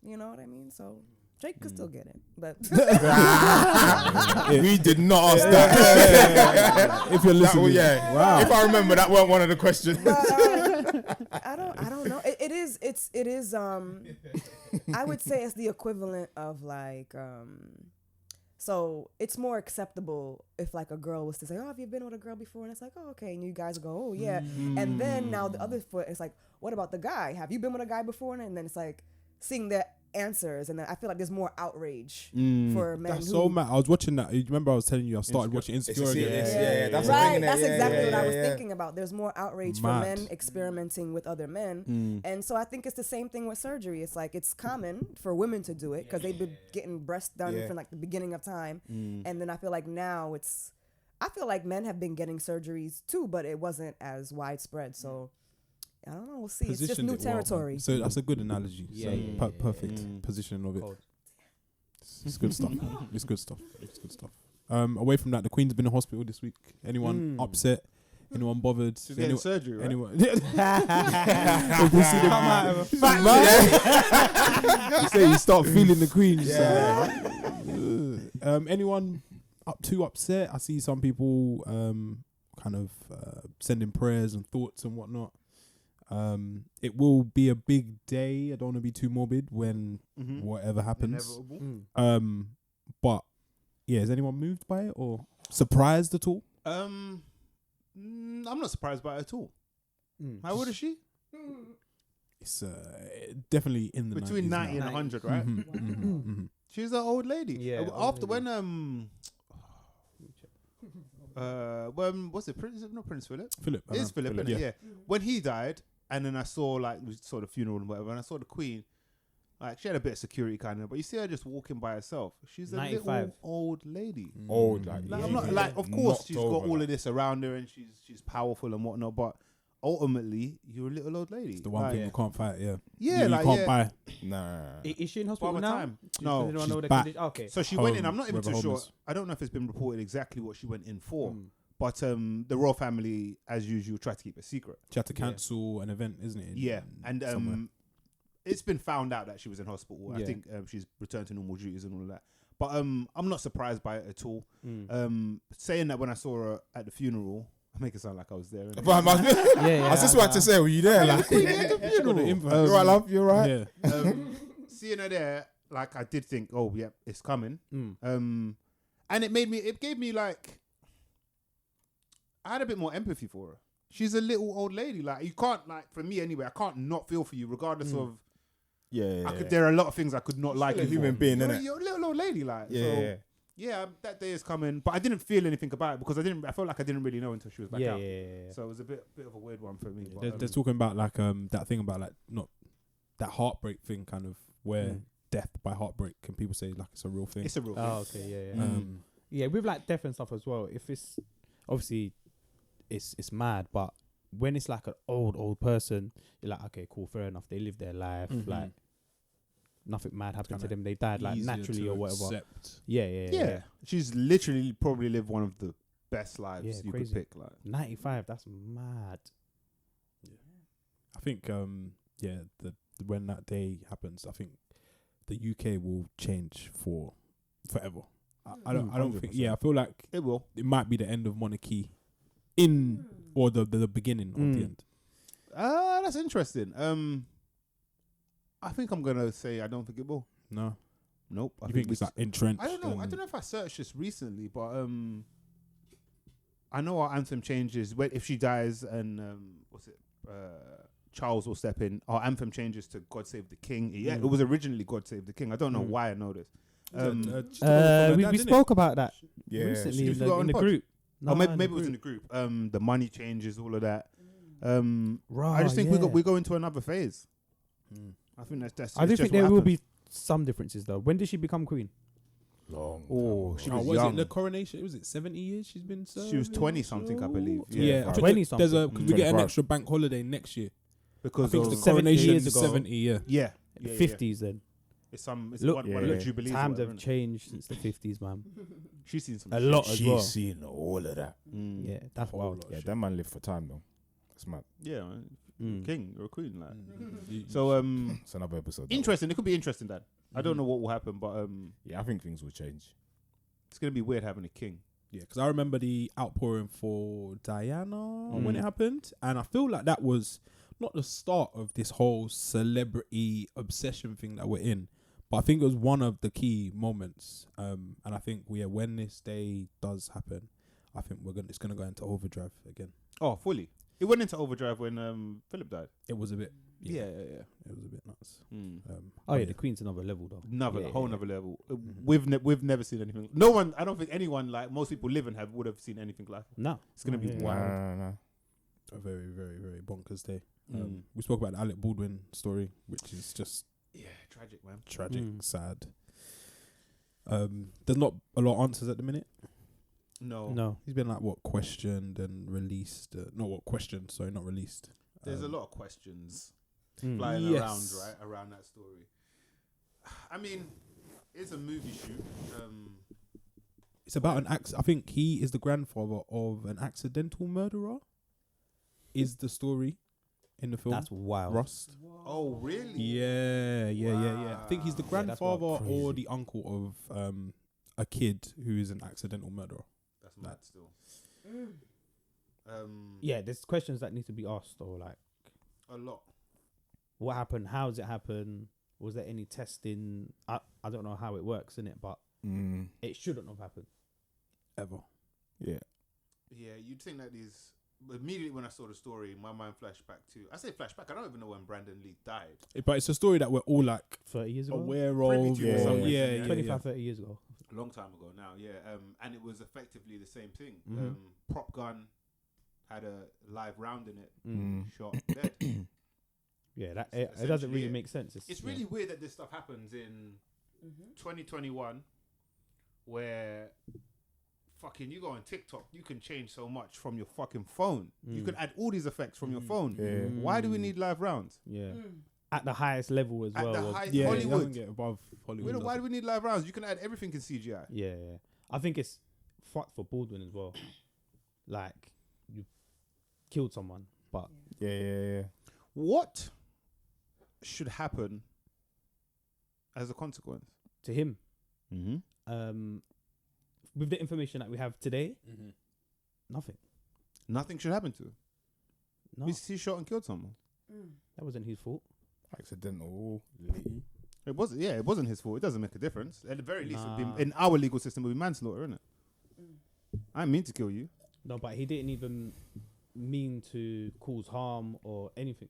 You know what I mean? So Drake could still get it, but We did not ask that. If you're listening, Wow. If I remember, that weren't one of the questions. I don't know. It is. I would say it's the equivalent of like. So it's more acceptable if like a girl was to say, "Oh, have you been with a girl before?" And it's like, "Oh, okay," and you guys go, "Oh, yeah." And then now the other foot is like, "What about the guy? Have you been with a guy before?" And then it's like seeing the answers, and then I feel like there's more outrage for men. That's who, so mad. I was watching that. You remember I was telling you I started watching Insecure again. Yeah, that's the right, thing, innit? that's Yeah, exactly yeah, what I was yeah. thinking about. There's more outrage for Mad. men experimenting with other men, and so I think it's the same thing with surgery. It's like it's common for women to do it because they've been getting breasts done from like the beginning of time, and then I feel like now I feel like men have been getting surgeries too, but it wasn't as widespread. So I don't know. We'll see. It's just Positioned new it well, man. territory. So that's a good analogy. Yeah, So yeah, perfect positioning of it. Cold. It's good stuff. It's good stuff. It's good stuff. Away from that, the Queen's been in hospital this week. Anyone upset? Anyone bothered? She's getting surgery, right? Anyone? Come out of a fat man. You say you start feeling the Queen. Anyone too upset? I see some people kind of sending prayers and thoughts and whatnot. It will be a big day. I don't want to be too morbid when whatever happens. Inevitable. But yeah, is anyone moved by it or surprised at all? I'm not surprised by it at all. How old is she? It's definitely in the between 90 and 100, right? She's an old lady. Yeah, After old when was it Prince? Not Prince Philip. Philip. It's Philip, isn't it? Yeah. When he died, and then I saw we saw the funeral and whatever, and I saw the Queen. Like she had a bit of security kind of, but you see her just walking by herself. She's a 95. little old lady. Old, Like, yeah, I'm not yeah. like, of course, Knocked she's got over, all like. of this around her, and she's powerful and whatnot. But ultimately, you're a little old lady. It's the one Like, thing you can't fight. Yeah. Yeah, you like can't buy. Nah. Is she in hospital By my now? time. No, Does anyone she's know the back. condition? Okay. So she went in. Home, I'm not even wherever too home sure. is. I don't know if it's been reported exactly what she went in for. Mm. But the royal family, as usual, try to keep it secret. She had to cancel an event, isn't it? Yeah, and somewhere. it's been found out that she was in hospital. I Yeah. think she's returned to normal duties and all of that. But I'm not surprised by it at all. Saying that when I saw her at the funeral, I make it sound like I was there. innit? But I was just about to say, were you there? Like, Queen at the funeral. you're right, love. You're right. Yeah. Seeing her there, like I did think, oh yeah, it's coming. Mm. And it gave me like, I had a bit more empathy for her. She's a little old lady. Like you can't, like, for me anyway, I can't not feel for you regardless of. Yeah. There are a lot of things I could not like. Still a you human for. being, You're, innit? you're a little old lady, like. Yeah. So, yeah, that day is coming, but I didn't feel anything about it because I felt like I didn't really know until she was back out. Yeah. So it was a bit of a weird one for me. But, They're talking about like that thing about like not that heartbreak thing, kind of where death by heartbreak, and people say like it's a real thing. it's a real thing. Oh, okay. Yeah. Yeah, with like death and stuff as well. If it's obviously it's mad, but when it's like an old person, you're like, okay, cool, fair enough. They live their life, like nothing mad happened to them. They died like Easier naturally to or whatever. accept. Yeah. She's literally probably lived one of the best lives Yeah, you crazy. could pick. Like 95, that's mad. I think when that day happens, I think the UK will change forever. I don't think. 100%. Yeah, I feel like it will. it might be the end of monarchy or the beginning of the end. That's interesting. I think I'm gonna say I don't think it will. No, Nope. I think it's like entrenched. I don't know. I don't know if I searched this recently, but I know our anthem changes if she dies and Charles will step in. Our anthem changes to "God Save the King." Yeah, it was originally "God Save the King." I don't know why I know this. We spoke about that Yeah. recently Did you go on in the pod? group. Or maybe it was in the group. The money changes, all of that. Right, I just think we go into another phase. I think that's. I do it's think just what there will happens. be some differences though. When did she become queen? Long. Oh, she Oh, was was young. it the coronation? Was it 70 years she's been serving? She was 20 something, I believe. Yeah, Yeah, I think 20 there's something. because we get an 25. extra bank holiday next year. because I think of the 70 coronation years is ago. 70. Yeah. yeah, 50s then. It's it's Look, one yeah, of the yeah. jubilees. or Times whatever, have innit? changed since the 50s, man. She's seen some A shit. lot as well. seen all of that. Yeah, that's wild. Yeah, that man lived for time though. That's mad. Yeah, man. Mm. King or queen, like. You- So It's another episode. though. interesting. It could be interesting, Dad. I don't know what will happen, but Yeah, I think things will change. it's gonna be weird having a king. Yeah, because I remember the outpouring for Diana when it happened, and I feel like that was not the start of this whole celebrity obsession thing that we're in, but I think it was one of the key moments. And I think when this day does happen, I think it's gonna go into overdrive again. Oh, fully. It went into overdrive when Philip died. It was a bit, Yeah. it was a bit nuts. Oh yeah, the queen's another level though. Another level. We've never seen anything. No one. I don't think anyone, like most people living, would have seen anything like it. No, It's gonna be yeah. wild. Nah. A very, very, very bonkers day. We spoke about the Alec Baldwin story, which is just Yeah, tragic, man. tragic, sad. There's not a lot of answers at the minute. No. He's been questioned and released. Not released. There's a lot of questions Mm. flying Yes. around, right, around that story. I mean, it's a movie shoot. It's about an I think he is the grandfather of an accidental murderer. Is the story in the film? That's wild. Rust. Oh, really? Yeah. I think he's the Yeah, that's wild. grandfather or Crazy. the uncle of a kid who is an accidental murderer. That's mad still. Yeah, there's questions that need to be asked or like, A lot. what happened? How does it happen? Was there any testing? I don't know how it works in it, but it shouldn't have happened. Ever. Yeah. Yeah, you'd think that these immediately when I saw the story, my mind flashed back to. I say flashback. I don't even know when Brandon Lee died. But it's a story that we're all like 30 years ago. aware Privy of. to for some reason, 25, 30 years ago. A long time ago now, yeah. And it was effectively the same thing. Mhm. Prop gun had a live round in it, shot Mm. dead. Yeah, that So it doesn't essentially, really yeah. make sense. It's really weird that this stuff happens in 2021, where fucking you go on TikTok, you can change so much from your fucking phone. You can add all these effects from your phone. Yeah. Why do we need live rounds? Yeah. At the highest level as At well. the highest Yeah, it Hollywood. doesn't get above Hollywood. Why do we need live rounds? You can add everything in CGI. Yeah. I think it's fucked for Baldwin as well. Like, you killed someone, but Yeah. What should happen as a consequence? to him, Mm-hmm. with the information that we have today, nothing. Nothing should happen to him. No, He shot and killed someone. that wasn't his fault. Accidental. It wasn't. Yeah, it wasn't his fault. It doesn't make a difference. At the very least, it'd Nah. be, in our legal system, it would be manslaughter, innit? I didn't mean to kill you. No, but he didn't even mean to cause harm or anything.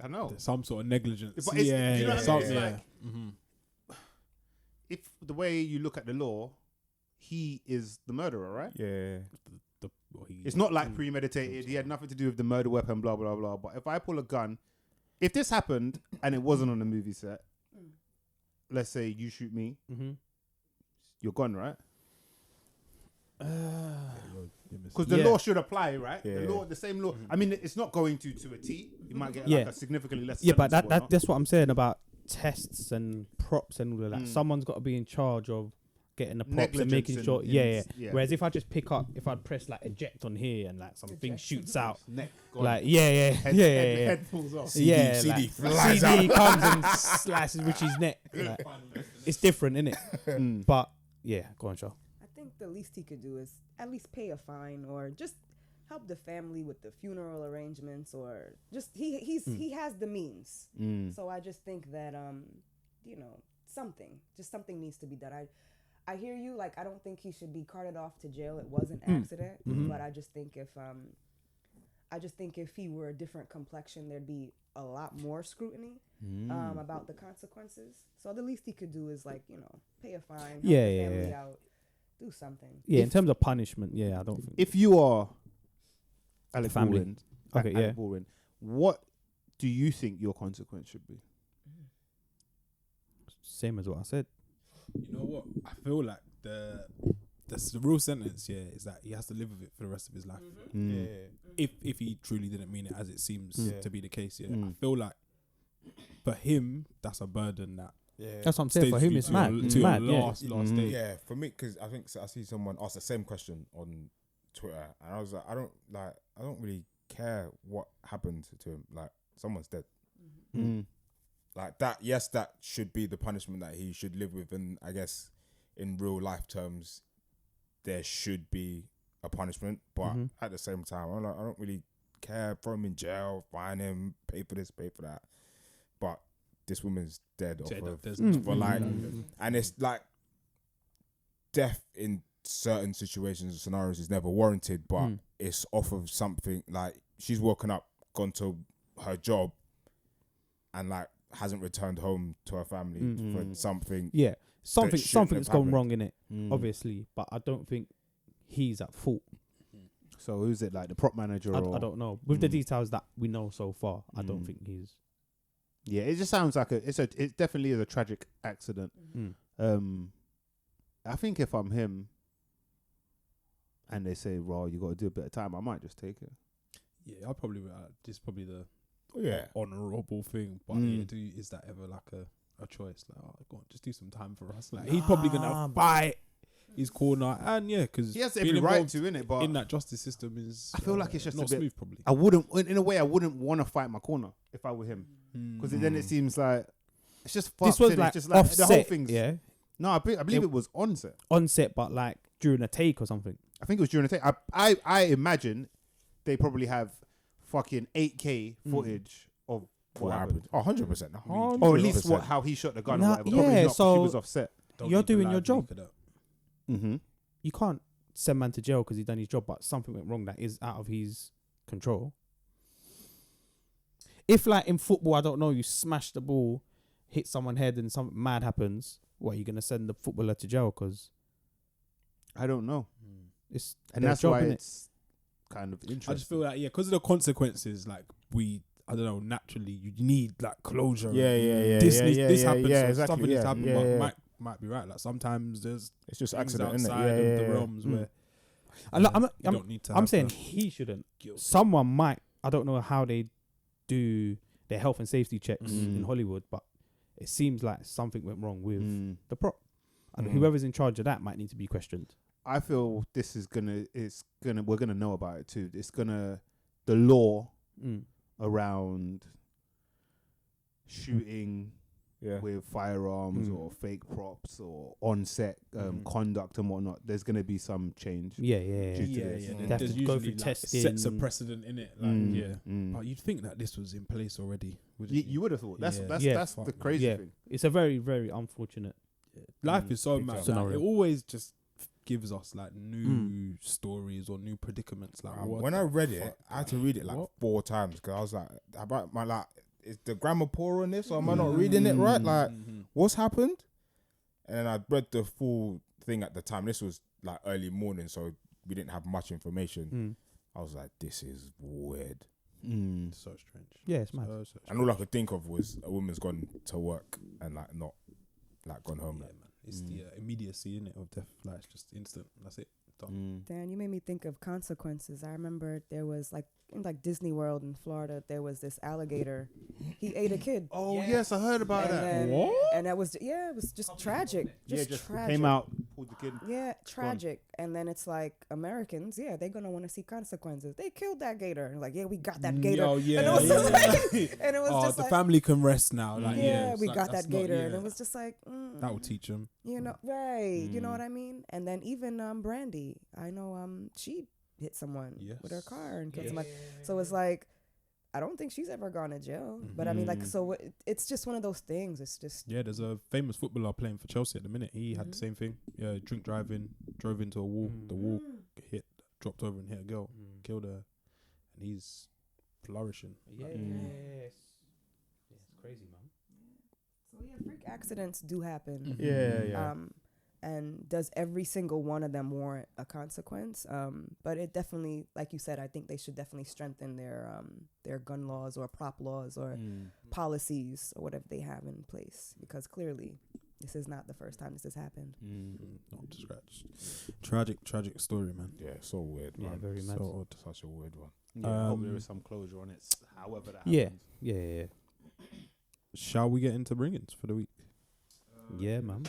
I know. There's some sort of negligence. But it's- yeah, you know yeah. what I mean? It's yeah. like- If the way you look at the law, he is the murderer, right? Yeah. It's not like premeditated. He had nothing to do with the murder weapon, blah, blah, blah. But if I pull a gun, if this happened and it wasn't on a movie set, let's say you shoot me, you're gone, right? Because the law should apply, right? Yeah. The same law. I mean, it's not going to a T. You might get Yeah. like a significantly less. Yeah, but sentence or whatnot. that's what I'm saying about tests and props and all of that. Mm. Someone's got to be in charge of getting the props and Negligence making sure. in- yeah. Whereas if I just pick up, if I'd press like eject on here and like something Eject. shoots out, Neck gone. like Head falls off. yeah, CD like, flies CD comes and slices Richie's neck. Like, it's different, isn't it? But yeah, go on, Shaw. I think the least he could do is at least pay a fine or just help the family with the funeral arrangements or just he has the means. So I just think that something needs to be done. I hear you. Like, I don't think he should be carted off to jail. It was an accident, but I just think if he were a different complexion, there'd be a lot more scrutiny about the consequences. So the least he could do is pay a fine, help the family out, do something. Yeah, in terms of punishment, I don't think. If you are Alec family. Baldwin, Okay, Alec Baldwin, what do you think your consequence should be? Same as what I said. You know what? I feel like the real sentence, is that he has to live with it for the rest of his life. If he truly didn't mean it, as it seems to be the case, I feel like for him that's a burden that That's what I'm saying. stays For with him, you it's to mad. your- It's to your mad. last day. Yeah, for me, because I think I see someone ask the same question on Twitter, and I was like, I don't really care what happened to him. Like, someone's dead. Like that. Yes, that should be the punishment that he should live with, and I guess in real life terms, there should be a punishment. But at the same time, I don't really care. Throw him in jail, fine him, pay for this, pay for that. But this woman's dead for like, and it's like death in certain situations and scenarios is never warranted, but it's off of something like she's woken up, gone to her job, and like hasn't returned home to her family for something. Yeah, shouldn't something's have gone happened. wrong in it, obviously. But I don't think he's at fault. So who's it, like the prop manager? I don't know. With the details that we know so far, I don't think he's. Yeah, it just sounds like it definitely is a tragic accident. I think if I'm him and they say, "Raw, you got to do a bit of time," I might just take it. Yeah, I'll probably this is probably the Yeah. honourable thing. But is that ever like a choice? Like, oh, go on, just do some time for us. Like, he's probably gonna fight his corner, and because He has every right to, innit? But in that justice system is. I feel like it's just not a bit smooth. Probably. I wouldn't, in a way, I wouldn't want to fight my corner if I were him, because then it seems like it's just fucked. This was innit? like it's just like offset. the whole thing's. Yeah, No, I believe it was on set. on set, but like during a take or something. I think it was during the take. I imagine they probably have fucking 8K footage of what happened. Oh, 100%. Or at least how he shot the gun Nah, or whatever. Probably yeah, not, 'cause so she was offset. You're doing your job. Mm-hmm. You can't send man to jail because he done his job, but something went wrong that is out of his control. If like in football, I don't know, you smash the ball, hit someone's head, and something mad happens, what, are you gonna send the footballer to jail? Because I don't know, it's and their that's job, why innit? it's kind of interesting. I just feel like because of the consequences, like I don't know, naturally you need like closure. This happens, so exactly, stuff needs to happen. yeah, But yeah. might be right. Like sometimes there's It's just things accident, isn't it? outside of the realms where I'm you don't need to. I'm have saying the he shouldn't. guilt. Someone might. I don't know how they do their health and safety checks in Hollywood, but it seems like something went wrong with the prop, and whoever's in charge of that might need to be questioned. I feel this is we're gonna know about it too. The law around shooting with firearms or fake props or on-set conduct and whatnot. There's gonna be some change. Yeah. They They have have to to go go through through testing. sets a precedent in it. Like, but you'd think that this was in place already. You would have thought. That's Yeah. that's the crazy Yeah. thing. It's a very, very unfortunate. Life is so Big mad. time. Like, Scenario. it always just gives us like new stories or new predicaments. Like When I read it, I had to read it like 4 times because I was like, about my like, is the grammar poor on this or am I not reading it right? Like, what's happened? And then I read the full thing at the time. This was like early morning, so we didn't have much information. I was like, this is weird. so strange. Yeah, it's mad. So strange. And all I could think of was a woman's gone to work and like not like gone home. Yeah, man. It's the immediacy in it of death. Like it's just instant. That's it. Done. Dan, you made me think of consequences. I remember there was like in like Disney World in Florida, there was this alligator. He ate a kid. Oh yes, I heard about and that. then, and that was it was just tragic. Just tragic. came out, pulled the kid. Yeah, tragic. And then it's like Americans, they're gonna want to see consequences. They killed that gator. And like, we got that gator. Oh, yeah, and it was yeah, just like, and it was oh, just the like, family can rest now. Like, we like, got that's that not- gator, yeah. and it was just like, that will teach them. you know, right? You know what I mean? And then even Brandy, I know she hit someone with her car and killed somebody. So it's like, I don't think she's ever gone to jail. But I mean, like, so it's just one of those things. It's just There's a famous footballer playing for Chelsea at the minute. He had the same thing. Yeah, drink driving, drove into a wall. The wall dropped over and hit a girl, killed her, and he's flourishing. Yes. It's crazy, man. so freak accidents do happen. Yeah. And does every single one of them warrant a consequence? But it definitely, like you said, I think they should definitely strengthen their gun laws or prop laws or policies or whatever they have in place, because clearly this is not the first time this has happened. Not to scratch. Tragic story, man. Yeah, so weird, Yeah, man. very mad. So odd. Such a weird one. I hope there is some closure on it. However that Yeah. happens. Yeah. Shall we get into bringings for the week? Yeah, man.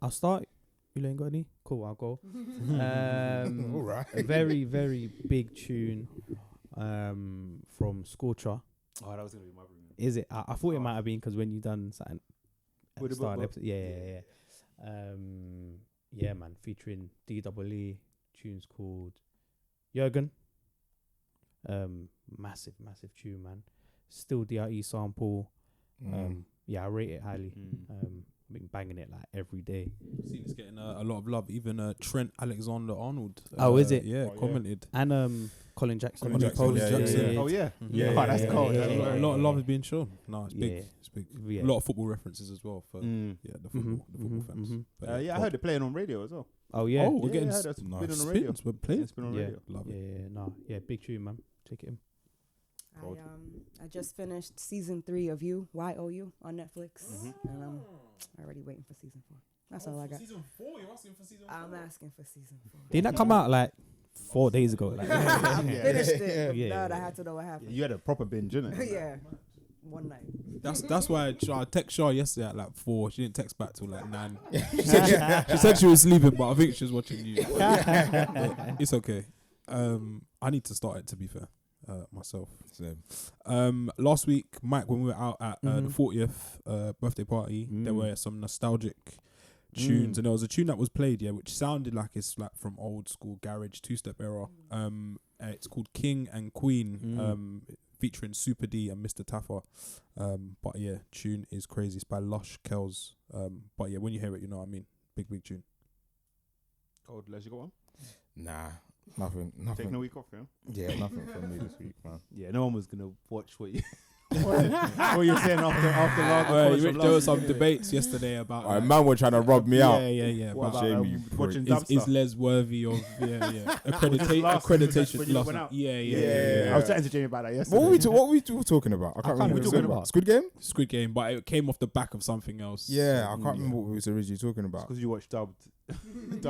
I'll start. You ain't got any? Cool, I'll go. All right. A very, very big tune from Scorcher. Oh, that was gonna be my bringing. Is it? I thought it might have been because when you done something at With the the start of the book, episode. Yeah, man. Featuring DEE. Tune's called Jurgen. Massive tune, man. Still DRE sample. Yeah, I rate it highly. Been banging it like every day. Seen it's getting a lot of love. Even Trent Alexander-Arnold. Is it? Yeah, commented. And Colin Jackson. Colin Jackson, Colin Jackson. Oh yeah. Yeah, Oh, that's yeah, cold. yeah, That's yeah, very A lot of cold. love is being shown. No, it's big. Yeah. It's big. Yeah. A lot of football references as well for the football fans. But Yeah, I heard it playing on radio as well. Oh yeah. Oh, we're getting I heard that's been on the radio. spins. We're playing. It's been on Yeah. radio. Love it. Yeah, big tune, man. Take it in. I just finished season 3 of YOU on Netflix, and I'm already waiting for season 4. That's all I got. Season 4? You're asking for season 4? I'm asking for season 4. Didn't that come out like 4 days ago? Like, Finished it. Yeah. I had to know what happened. You had a proper binge, innit? Yeah, one night. That's why I text Shaw yesterday at like 4. She didn't text back till like 9. She said she was sleeping, but I think she was watching you. It's okay. I need to start it, to be fair. Myself. Last week, Mike, when we were out at the 40th birthday party, there were some nostalgic tunes, and there was a tune that was played, which sounded like it's like from old school garage 2-step era. It's called King and Queen, featuring Super D and Mr. Taffer. But tune is crazy. It's by Lush Kells. But when you hear it, you know what I mean. Big tune. Cold, Les, you got one? Nah, nothing. Taking a week off, yeah? Yeah, nothing from me this week, man. Yeah, no one was gonna watch what you. what you're saying after last. There were some debates yesterday about. Man were trying to rub me out. Yeah. What But about, Jamie, watching is Les worthy of accreditation? when you Last went night. out? Yeah. I was chatting to Jamie about that yesterday. What were we talking about? I can't remember. remember. Talking about Squid Game? Squid Game, but it came off the back of something else. Yeah, I can't remember what we was originally talking about. Because you watched dubbed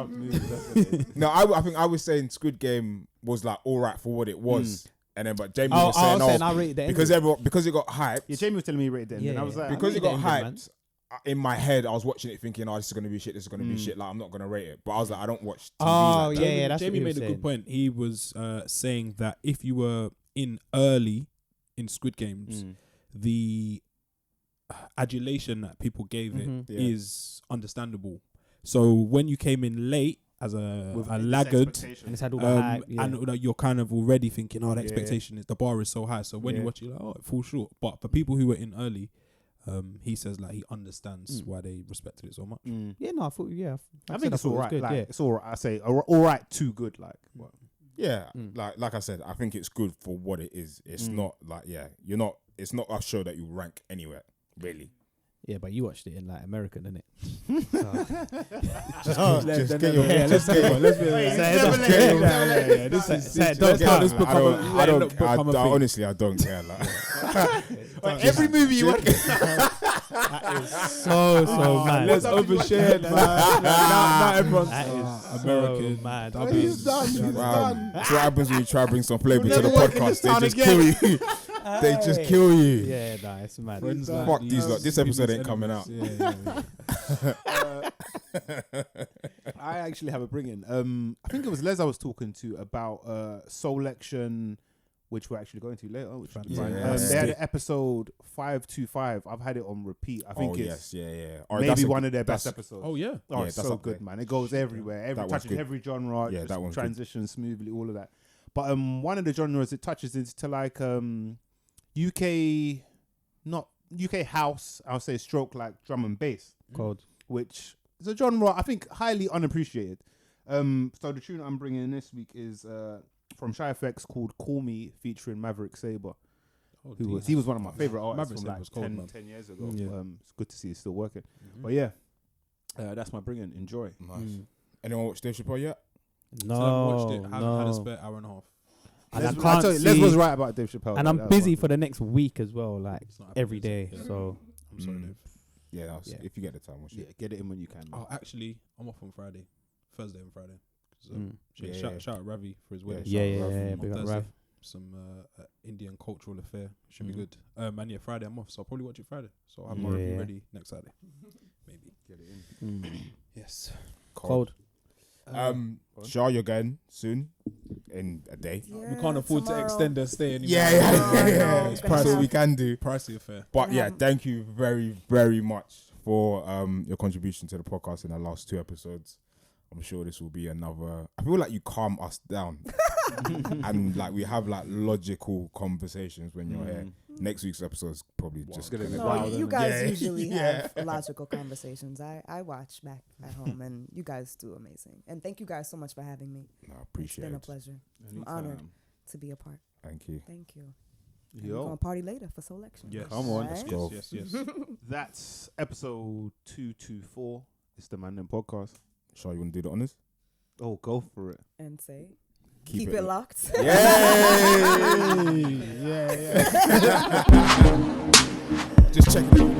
movies. That's what it is. No, I think I was saying Squid Game was like all right for what it was, and then but Jamie was saying, I rate the because it got hyped. Yeah, Jamie was telling me he rated it, and Yeah, then I was like, Because I it got rate the ending, hyped. In my head, I was watching it thinking, "Oh, this is gonna be shit. This is gonna be shit." Like, I'm not gonna rate it. But I was like, I don't watch TV. Oh, like yeah, that. yeah, that's Jamie what he made was a saying. good point. He was saying that if you were in early in Squid Games, the adulation that people gave it Mhm. Yeah. is understandable. So when you came in late as a laggard, And it's had all the hype. Yeah. and you're kind of already thinking, oh, the Yeah. expectation is the bar is so high. So when you Yeah. watch it, you're like, oh, it falls short. But for people who were in early, he says like he understands why they respected it so much. Yeah, no, I thought, I think it's all right. Good, Like, yeah. it's all right. I say all right, too good. Like, what? Yeah, like I said, I think it's good for what it is. It's not like it's not a show that you rank anywhere really. Yeah, but you watched it in like American, didn't it? Just get your Let's honestly, I don't care. Like, Every movie you watch. So mad. Let's overshare. Not everyone's That is American. so mad. He's done. He's wow, done. that's what happens when you try to bring some flavor to never the work in this podcast. They town just again. kill you. They just kill you. Yeah, nah, it's mad. Fuck these lot. This episode ain't coming out. I actually have a bring in. I think it was Les I was talking to about Soulection, which we're actually going to later. Which is fine. Yeah. They had an episode 525. I've had it on repeat. I think it's Or maybe one of their best that's- episodes. Oh yeah. Oh, Yeah, it's that's so up good, there. man. It goes everywhere. That one's Touches good. every genre. Yeah, just that one's good. transitions smoothly. All of that. But one of the genres it touches into like UK, not UK house. I'll say stroke like drum and bass, Cold. which is a genre I think highly unappreciated. So the tune I'm bringing in this week is from Shy FX called "Call Me" featuring Maverick Sabre. He was one of my favorite artists Maverick from Sabre like was cold, 10 years ago. Yeah. It's good to see he's still working. But yeah, that's my bringing. Enjoy. Nice. Anyone watch Dave Chappelle yet? Watched it. Had a No. spare hour and a half. And I I can't tell you, Les see- was right about Dave Chappelle. And That I'm was busy one for the next week as well, like It's not happening, every day. is it? So I'm sorry, Dave. Yeah, Yeah. if you get the time, watch Yeah, it. get it in when you can. Man. Oh, actually, I'm off on Friday, Thursday and Friday. 'Cause, Yeah, shout out Ravi for his wedding. yeah, Shout yeah, out Rav yeah. on Big up Thursday. Rav. Some Indian cultural affair. Should be good. And yeah, Friday I'm off, so I'll probably watch it Friday. So I'll have my review Yeah. ready next Saturday. Maybe. Get it in. Yes. Cold. Shah, you're going soon in a day. We can't afford to tomorrow. extend our stay anymore. Yeah. It's That's all we can do. pricey affair. But yeah, thank you very, very much for your contribution to the podcast in the last 2 episodes. I'm sure this will be another. I feel like you calm us down, and like we have like logical conversations when you're here. Next week's episode is probably just gonna be No, wild, you isn't it? guys Yeah. usually Yeah. have logical conversations. I watch back at home, and you guys do amazing. And thank you guys so much for having me. No, It's appreciate been a it. pleasure. Anytime. I'm honored to be a part. Thank you. Thank you. And we're Yo, going to party later for Soulection. Yes. Come on, Right? go. Yes. that's episode 224. It's the Mandem podcast. Shah, you want to do the honors? Oh, go for it. And say, Keep keep it locked. Yay! Yeah. Just checking.